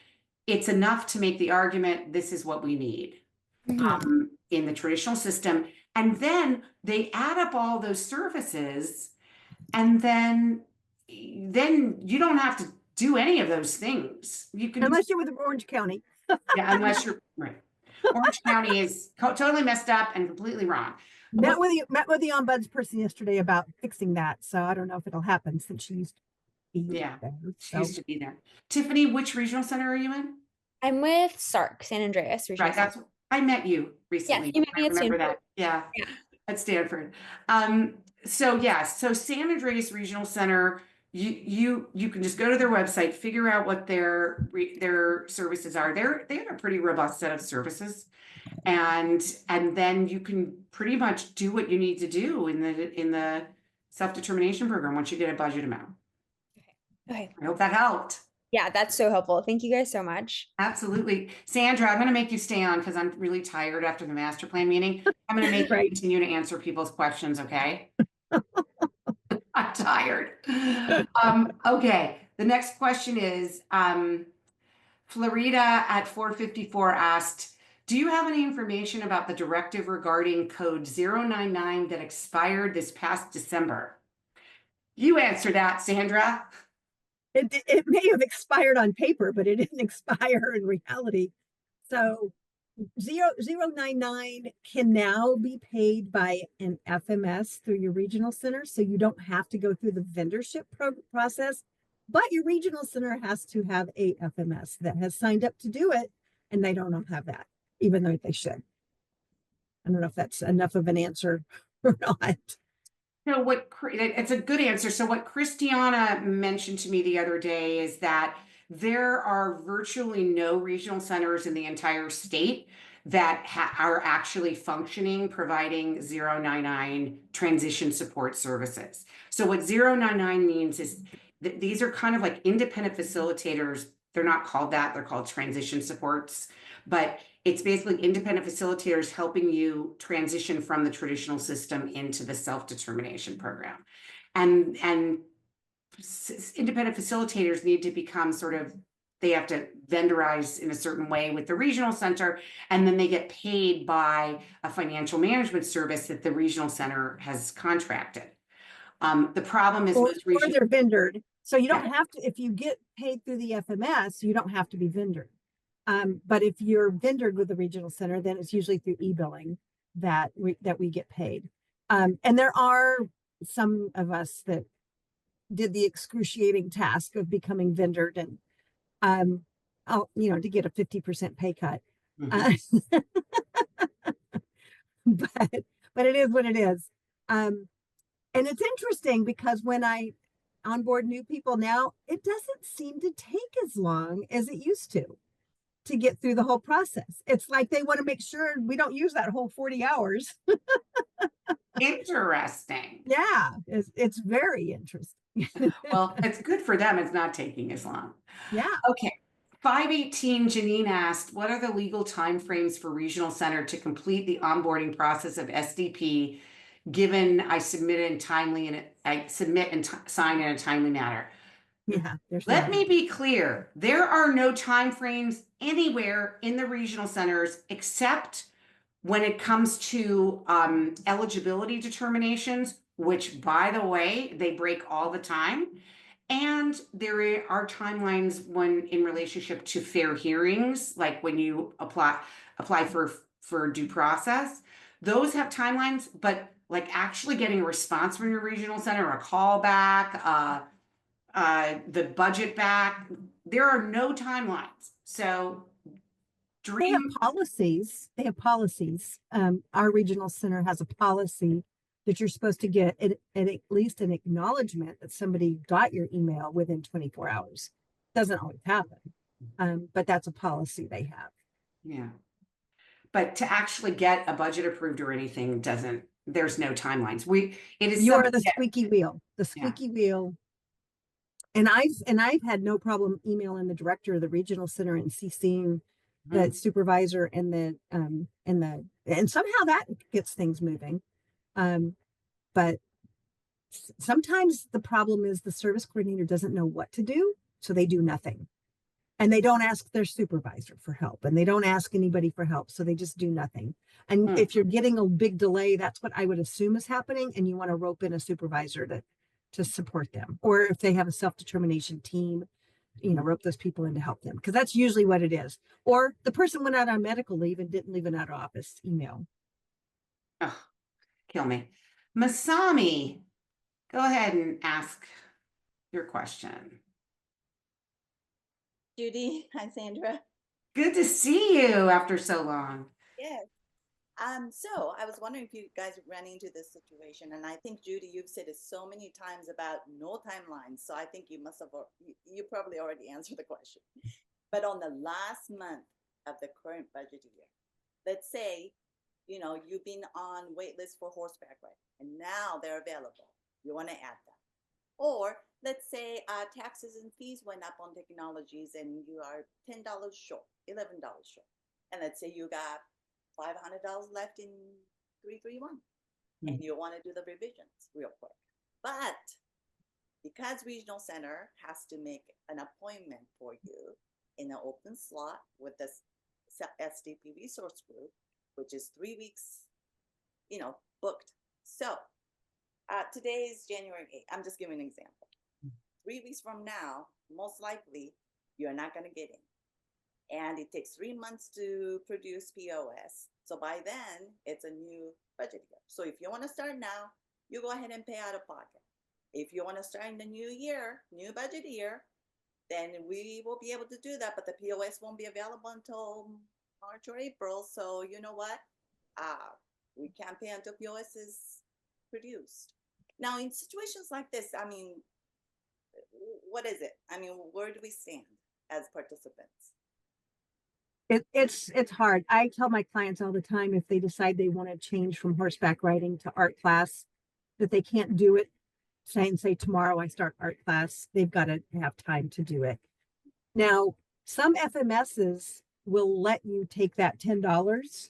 it's enough to make the argument, this is what we need in the traditional system. And then they add up all those services, and then you don't have to do any of those things. You can Unless you're with Orange County. yeah, unless you're right. Orange County is totally messed up and completely wrong. Met with the ombudsperson yesterday about fixing that. So I don't know if it'll happen since she used to be Yeah, there. she used to be there. Tiffany, which regional center are you in? I'm with SARC, San Andreas Regional Right, that's I met you recently. Yes, you met me I at remember Stanford. that. Yeah, Yeah. at Stanford. So San Andreas Regional Center, you can just go to their website, figure out what their services are. They have a pretty robust set of services, and then you can pretty much do what you need to do in the self-determination program once you get a budget amount. Okay. I hope that helped. Yeah, that's so helpful. Thank you guys so much. Absolutely. Sandra, I'm going to make you stay on because I'm really tired after the master plan meeting. I'm going to make you continue to answer people's questions, okay? I'm tired. Okay, the next question is, Florida at 454 asked, do you have any information about the directive regarding code 099 that expired this past December? You answer that, Sandra. It may have expired on paper, but it didn't expire in reality. So 099 can now be paid by an FMS through your regional center. So you don't have to go through the vendorship process, but your regional center has to have a FMS that has signed up to do it. And they don't have that, even though they should. I don't know if that's enough of an answer or not. So it's a good answer. So what Christiana mentioned to me the other day is that there are virtually no regional centers in the entire state that are actually functioning, providing 099 transition support services. So what 099 means is that these are kind of like independent facilitators. They're not called that, they're called transition supports, but it's basically independent facilitators helping you transition from the traditional system into the self-determination program. And independent facilitators need to become they have to vendorize in a certain way with the regional center, and then they get paid by a financial management service that the regional center has contracted. The problem is or they're vendored. So you don't have to, if you get paid through the FMS, you don't have to be vendored. But if you're vendored with the regional center, then it's usually through e-billing that we get paid. And there are some of us that did the excruciating task of becoming vendored and, to get a 50% pay cut. But it is what it is. And it's interesting because when I onboard new people now, it doesn't seem to take as long as it used to get through the whole process. It's like they want to make sure we don't use that whole 40 hours. Interesting. Yeah, it's very interesting. Well, it's good for them. It's not taking as long. Yeah. Okay. 518 Janine asked, what are the legal timeframes for regional center to complete the onboarding process of SDP, given I submit and sign in a timely manner? Yeah, there's Let not. me be clear, there are no timeframes anywhere in the regional centers except when it comes to eligibility determinations, which, by the way, they break all the time. And there are timelines when in relationship to fair hearings, like when you apply for due process. Those have timelines, but like actually getting a response from your regional center, a call back, the budget back, there are no timelines. So They have dream. policies. They have policies. Our regional center has a policy that you're supposed to get at least an acknowledgement that somebody got your email within 24 hours. Doesn't always happen, but that's a policy they have. Yeah. But to actually get a budget approved or anything there's no timelines. It is You are something the that, squeaky wheel. The yeah. squeaky wheel. And I've had no problem emailing the director of the regional center and CCing the supervisor and somehow that gets things moving. But sometimes the problem is the service coordinator doesn't know what to do, so they do nothing. And they don't ask their supervisor for help, and they don't ask anybody for help, so they just do nothing. And if you're getting a big delay, that's what I would assume is happening, and you want to rope in a supervisor to support them. Or if they have a self-determination team, rope those people in to help them, because that's usually what it is. Or the person went out on medical leave and didn't leave an out of office email. Oh, kill me. Masami, go ahead and ask your question. Judy, hi Sandra. Good to see you after so long. Yes. So I was wondering if you guys ran into this situation, and I think Judy, you've said it so many times about no timelines. So I think you must have, you probably already answered the question. But on the last month of the current budget year, let's say, you've been on wait list for horseback riding, and now they're available. You want to add them. Or let's say taxes and fees went up on technologies and you are $10 short, $11 short. And let's say you got $500 left in 331 and you want to do the revisions real quick. But because Regional Center has to make an appointment for you in an open slot with the SDP resource group, which is 3 weeks, booked. So today is January 8th. I'm just giving an example. 3 weeks from now, most likely, you're not going to get in. And it takes 3 months to produce POS. So by then, it's a new budget year. So if you want to start now, you go ahead and pay out of pocket. If you want to start in the new year, new budget year, then we will be able to do that. But the POS won't be available until March or April. So you know what? We can't pay until POS is produced. Now, in situations like this, I mean, what is it? I mean, where do we stand as participants? It's hard. I tell my clients all the time, if they decide they want to change from horseback riding to art class, that they can't do it say tomorrow I start art class. They've got to have time to do it. Now, some FMSs will let you take that $10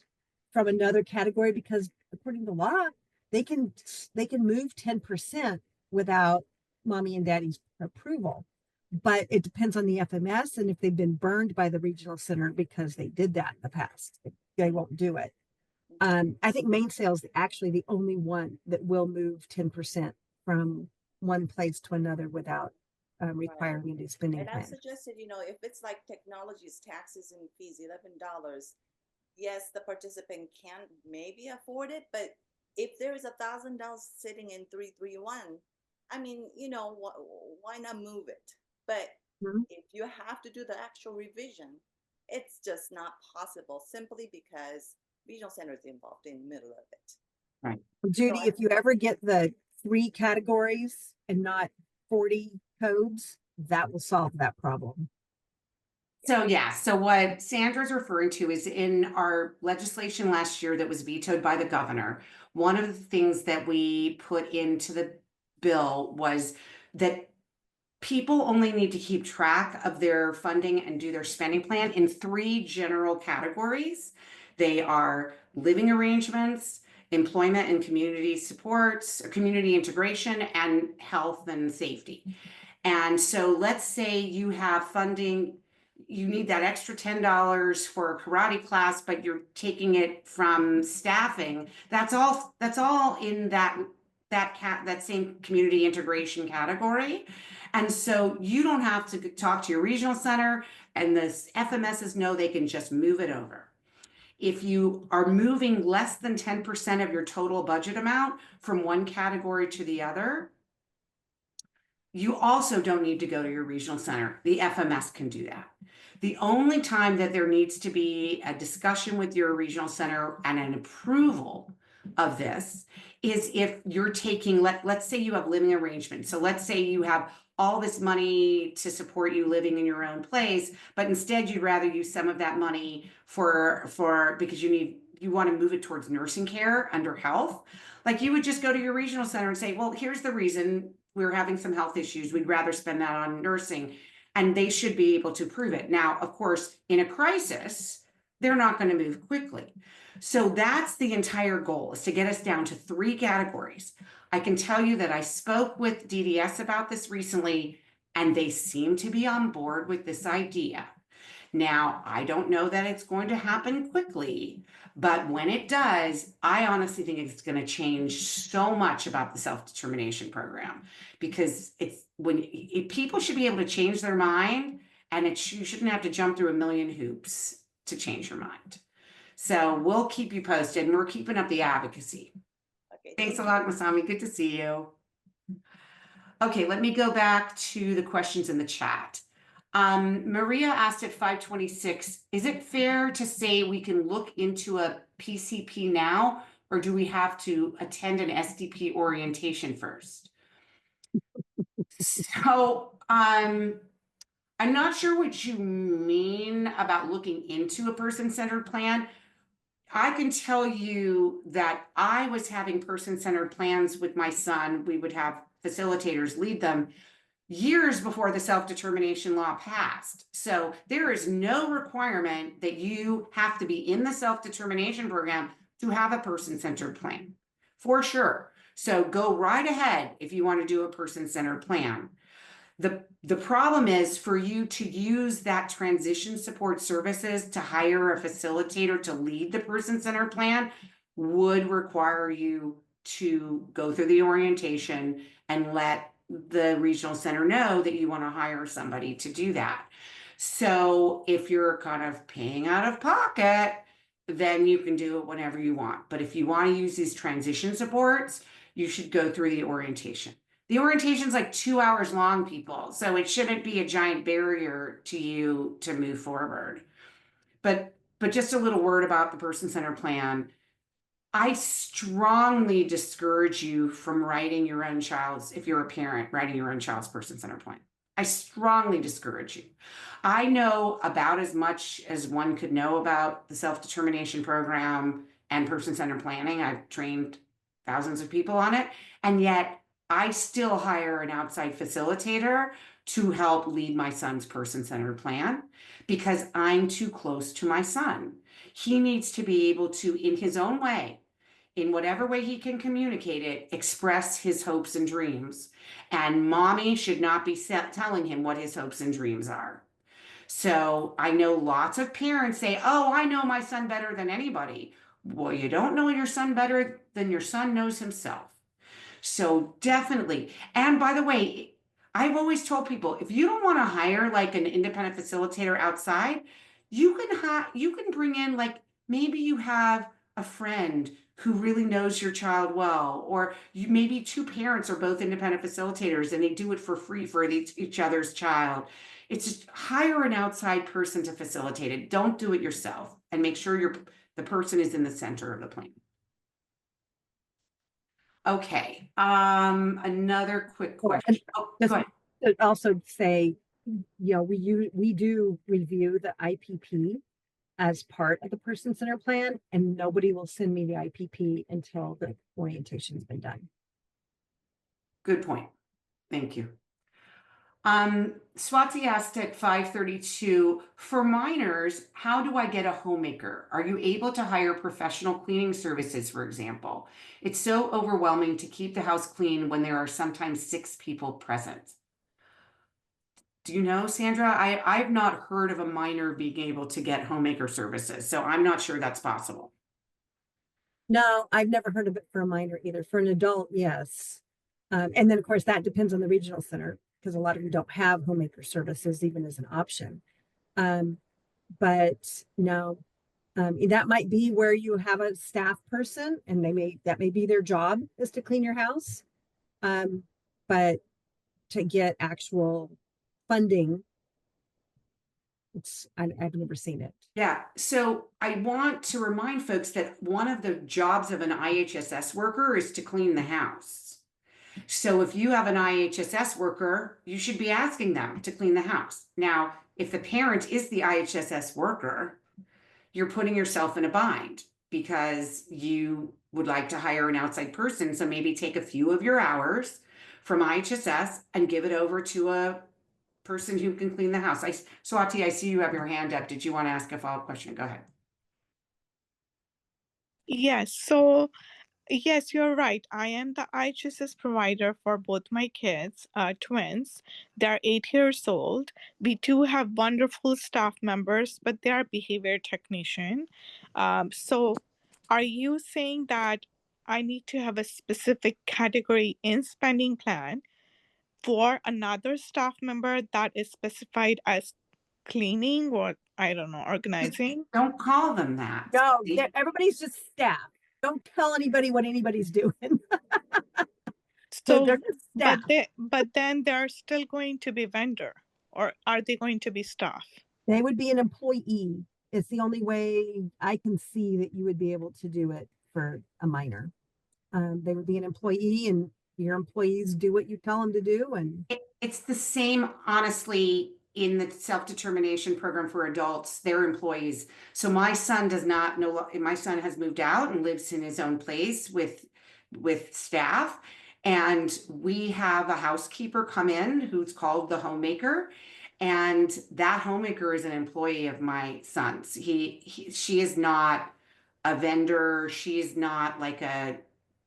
from another category because according to law, they can move 10% without mommy and daddy's approval. But it depends on the FMS and if they've been burned by the regional center because they did that in the past. They won't do it. I think Mainsail is actually the only one that will move 10% from one place to another without requiring a new spending and plan. I suggested, if it's like technologies, taxes and fees, $11, yes, the participant can maybe afford it, but if there is $1,000 sitting in 331, I mean, why not move it? But if you have to do the actual revision, it's just not possible simply because Regional Center is involved in the middle of it. Right. Judy, if you ever get the 3 categories and not 40 codes, that will solve that problem. So yeah, so what Sandra's referring to is in our legislation last year that was vetoed by the governor, one of the things that we put into the bill was that people only need to keep track of their funding and do their spending plan in 3 general categories. They are living arrangements, employment and community supports, community integration, and health and safety. And so let's say you have funding, you need that extra $10 for a karate class, but you're taking it from staffing. That's all in that same community integration category. And so you don't have to talk to your regional center, and the FMSs know they can just move it over. If you are moving less than 10% of your total budget amount from one category to the other, you also don't need to go to your regional center. The FMS can do that. The only time that there needs to be a discussion with your regional center and an approval of this is if you're taking, let's say you have living arrangements. So let's say you have all this money to support you living in your own place, but instead you'd rather use some of that money because you want to move it towards nursing care under health. Like, you would just go to your regional center and say, well, here's the reason we're having some health issues. We'd rather spend that on nursing. And they should be able to prove it. Now, of course, in a crisis, they're not going to move quickly. So that's the entire goal, is to get us down to 3 categories. I can tell you that I spoke with DDS about this recently, and they seem to be on board with this idea. Now, I don't know that it's going to happen quickly, but when it does, I honestly think it's going to change so much about the self-determination program, because people should be able to change their mind, and you shouldn't have to jump through a million hoops to change your mind. So we'll keep you posted, and we're keeping up the advocacy. Okay, Thanks a lot, Masami. Good to see you. Okay, let me go back to the questions in the chat. Maria asked at 5:26, is it fair to say we can look into a PCP now, or do we have to attend an SDP orientation first? So I'm not sure what you mean about looking into a person-centered plan. I can tell you that I was having person-centered plans with my son. We would have facilitators lead them years before the self-determination law passed. So there is no requirement that you have to be in the self-determination program to have a person-centered plan, for sure. So go right ahead if you want to do a person-centered plan. The problem is, for you to use that transition support services to hire a facilitator to lead the person-centered plan would require you to go through the orientation and let the regional center know that you want to hire somebody to do that. So if you're kind of paying out of pocket, then you can do it whenever you want. But if you want to use these transition supports, you should go through the orientation. The orientation is like 2 hours long, people. So it shouldn't be a giant barrier to you to move forward. But just a little word about the person-centered plan. I strongly discourage you from writing your own child's, if you're a parent, writing your own child's person-centered plan. I strongly discourage you. I know about as much as one could know about the self-determination program and person-centered planning. I've trained thousands of people on it, and yet I still hire an outside facilitator to help lead my son's person-centered plan because I'm too close to my son. He needs to be able to, in his own way, in whatever way he can communicate it, express his hopes and dreams. And mommy should not be telling him what his hopes and dreams are. So I know lots of parents say, oh, I know my son better than anybody. Well, you don't know your son better than your son knows himself. So definitely. And by the way, I've always told people, if you don't want to hire like an independent facilitator outside, you can bring in, like, maybe you have a friend who really knows your child well, or maybe 2 parents are both independent facilitators and they do it for free for each other's child. It's just hire an outside person to facilitate it. Don't do it yourself, and make sure the person is in the center of the plan. Okay, another quick question. Oh, go ahead. Also say, we do review the IPP as part of the person-centered plan, and nobody will send me the IPP until the orientation's been done. Good point. Thank you. Swati asked at 5:32, for minors, how do I get a homemaker? Are you able to hire professional cleaning services, for example? It's so overwhelming to keep the house clean when there are sometimes 6 people present. Do you know, Sandra? I've not heard of a minor being able to get homemaker services, so I'm not sure that's possible. No, I've never heard of it for a minor either. For an adult, yes. And then, of course, that depends on the regional center because a lot of them don't have homemaker services even as an option. But no, that might be where you have a staff person and that may be their job is to clean your house. But to get actual funding, I've never seen it. Yeah, so I want to remind folks that one of the jobs of an IHSS worker is to clean the house. So if you have an IHSS worker, you should be asking them to clean the house. Now, if the parent is the IHSS worker, you're putting yourself in a bind because you would like to hire an outside person. So maybe take a few of your hours from IHSS and give it over to a person who can clean the house. Swati, I see you have your hand up. Did you want to ask a follow-up question? Go ahead. Yes, so yes, you're right. I am the IHSS provider for both my kids, twins. They're 8 years old. We do have wonderful staff members, but they are behavior technician. So are you saying that I need to have a specific category in spending plan for another staff member that is specified as cleaning or I don't know, organizing? Don't call them that. No, everybody's just staff. Don't tell anybody what anybody's doing. So, they're just staff. but then they're still going to be vendor, or are they going to be staff? They would be an employee. It's the only way I can see that you would be able to do it for a minor. They would be an employee, and your employees do what you tell them to do. And it's the same, honestly, in the self-determination program for adults, they're employees. So my son does not know, my son has moved out and lives in his own place with staff. And we have a housekeeper come in who's called the homemaker. And that homemaker is an employee of my son's. She is not a vendor. She is not like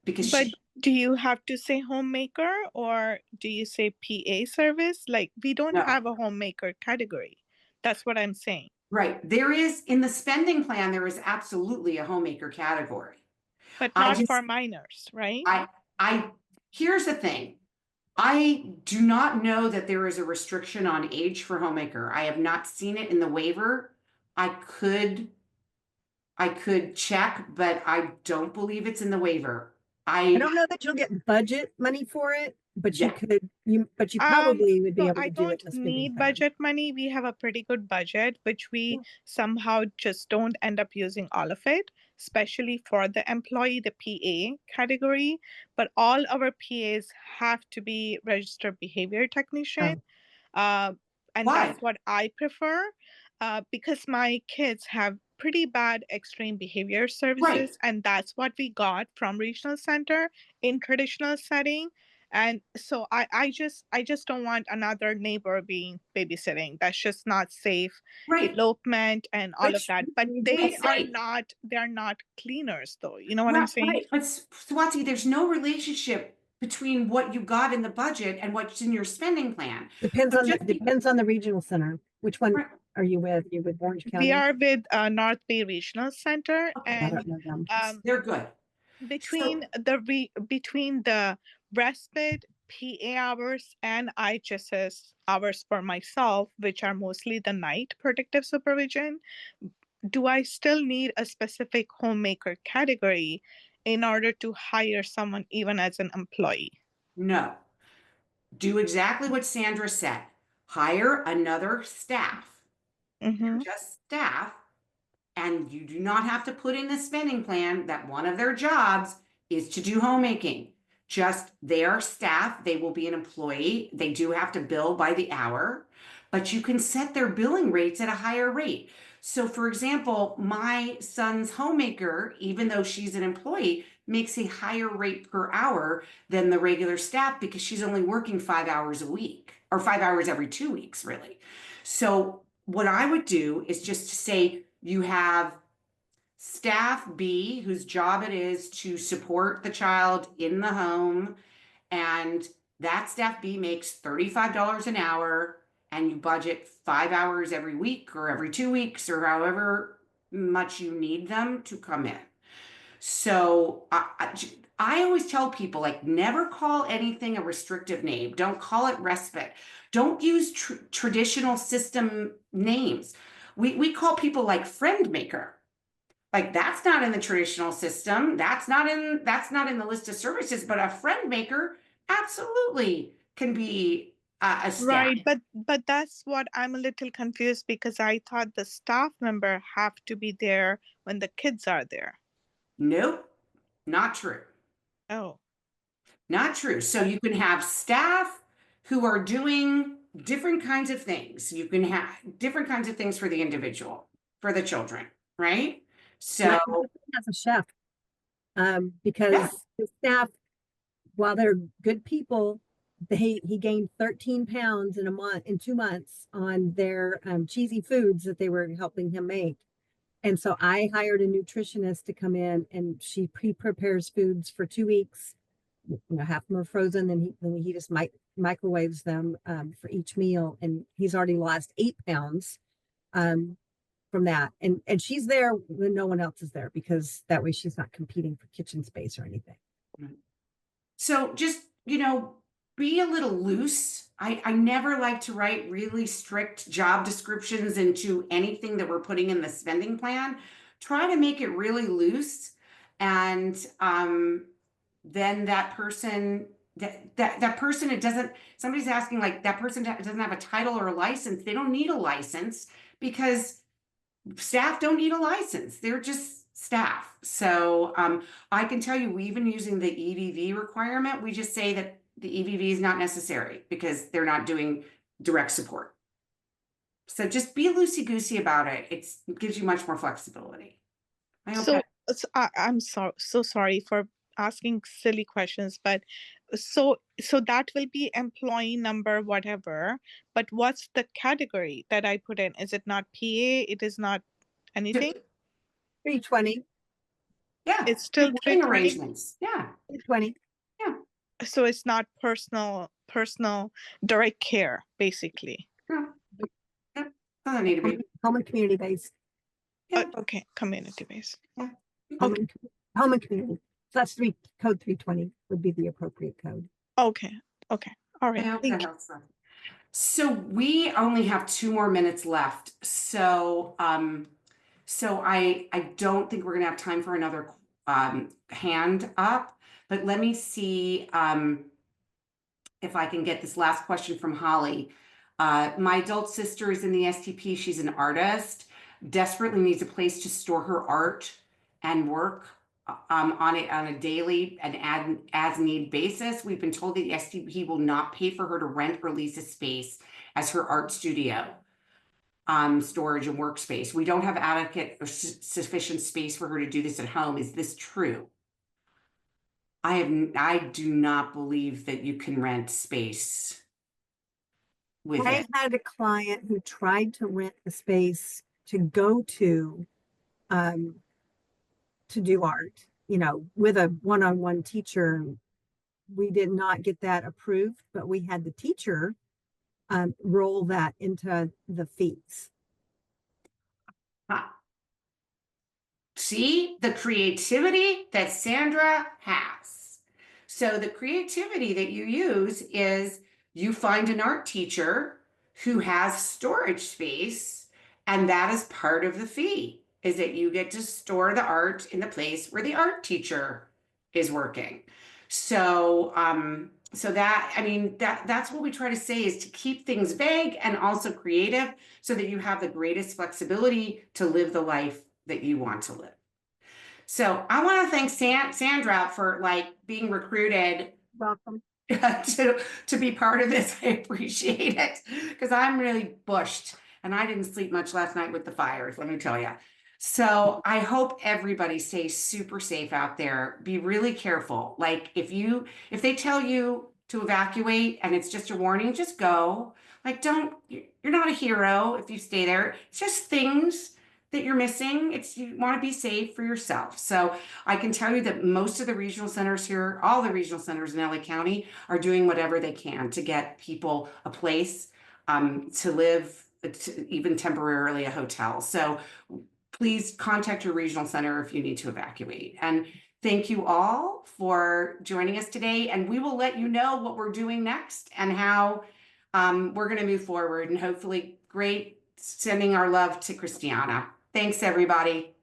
because But do you have to say homemaker or do you say PA service? Like we don't No. have a homemaker category. That's what I'm saying. Right. There is, in the spending plan, there is absolutely a homemaker category. But not for minors, right? Here's the thing. I do not know that there is a restriction on age for homemaker. I have not seen it in the waiver. I could check, but I don't believe it's in the waiver. I don't know that you'll get budget money for it, but Yeah. but you probably would be able to I do it. don't need budget money. We have a pretty good budget, which we somehow just don't end up using all of it, especially for the employee, the PA category. But all our PAs have to be registered behavior technician. And Why? that's what I prefer because my kids have pretty bad extreme behavior services. Right. And that's what we got from regional center in traditional setting. And so I just don't want another neighbor being babysitting. That's just not safe. Right. Elopement and all of that. But they're right. not cleaners though. You know what I'm saying? Right. But Swati, there's no relationship between what you got in the budget and what's in your spending plan. Depends on the regional center. Which one are you with? Are you with Orange County? We are with North Bay Regional Center, Okay. and They're good. between the respite, PA hours, and IHSS hours for myself, which are mostly the night protective supervision, do I still need a specific homemaker category in order to hire someone even as an employee? No. Do exactly what Sandra said. Hire another staff. They're just staff, and you do not have to put in the spending plan that one of their jobs is to do homemaking. Just their staff, they will be an employee. They do have to bill by the hour, but you can set their billing rates at a higher rate. So for example, my son's homemaker, even though she's an employee, makes a higher rate per hour than the regular staff because she's only working 5 hours a week or 5 hours every 2 weeks, really. So what I would do is just to say you have staff B, whose job it is to support the child in the home, and that staff B makes $35 an hour, and you budget 5 hours every week or every 2 weeks or however much you need them to come in. So I always tell people, like, never call anything a restrictive name. Don't call it respite. Don't use traditional system names. We call people like friend maker. Like, that's not in the traditional system. That's not in the list of services, but a friend maker absolutely can be a staff. Right, but that's what I'm a little confused, because I thought the staff member have to be there when the kids are there. Nope, not true. Oh. Not true. So you can have staff who are doing different kinds of things. You can have different kinds of things for the individual, for the children, right? So My husband has a chef, because the staff, while they're good people, he gained 13 pounds in 2 months on their cheesy foods that they were helping him make. And so I hired a nutritionist to come in, and she pre-prepares foods for 2 weeks. Half of them are frozen, then he just microwaves them for each meal, and he's already lost 8 pounds from that. And she's there when no one else is there, because that way she's not competing for kitchen space or anything. So just, be a little loose. I never like to write really strict job descriptions into anything that we're putting in the spending plan. Try to make it really loose. And then that person, that person, somebody's asking, like, that person doesn't have a title or a license. They don't need a license, because staff don't need a license. They're just staff. So I can tell you, we even using the EVV requirement, we just say that the EVV is not necessary because they're not doing direct support. So just be loosey-goosey about it. It gives you much more flexibility. I'm so sorry for asking silly questions, but so that will be employee number whatever, but what's the category that I put in? Is it not PA? It is not anything? 320. Yeah, it's still living arrangements. Yeah, 320. Yeah. So it's not personal direct care, basically. No. Doesn't need to be. Home and community based. Yeah. Okay, community based. Yeah. Home and community. So that's code 320 would be the appropriate code. Okay. All right. Thank you. So we only have 2 more minutes left. So I don't think we're gonna have time for another hand up, but let me see if I can get this last question from Holly. My adult sister is in the STP. She's an artist, desperately needs a place to store her art and work on a daily and as need basis. We've been told that the STP will not pay for her to rent or lease a space as her art studio, storage and workspace. We don't have adequate or sufficient space for her to do this at home. Is this true? I do not believe that you can rent space with I it. had a client who tried to rent a space to go to do art, with a one-on-one teacher. We did not get that approved, but we had the teacher roll that into the fees. See the creativity that Sandra has. So the creativity that you use is you find an art teacher who has storage space, and that is part of the fee, is that you get to store the art in the place where the art teacher is working. So that's what we try to say, is to keep things vague and also creative, so that you have the greatest flexibility to live the life that you want to live. So I want to thank Sandra for being recruited. Welcome. to be part of this. I appreciate it, because I'm really bushed and I didn't sleep much last night with the fires, let me tell you. So I hope everybody stays super safe out there. Be really careful. If they tell you to evacuate and it's just a warning, just go. You're not a hero if you stay there. It's just things that you're missing. You want to be safe for yourself. So I can tell you that most of the regional centers here, all the regional centers in LA County, are doing whatever they can to get people a place. to live even temporarily a hotel. So please contact your regional center if you need to evacuate. And thank you all for joining us today. And we will let you know what we're doing next and how we're going to move forward, and hopefully sending our love to Christiana. Thanks, everybody.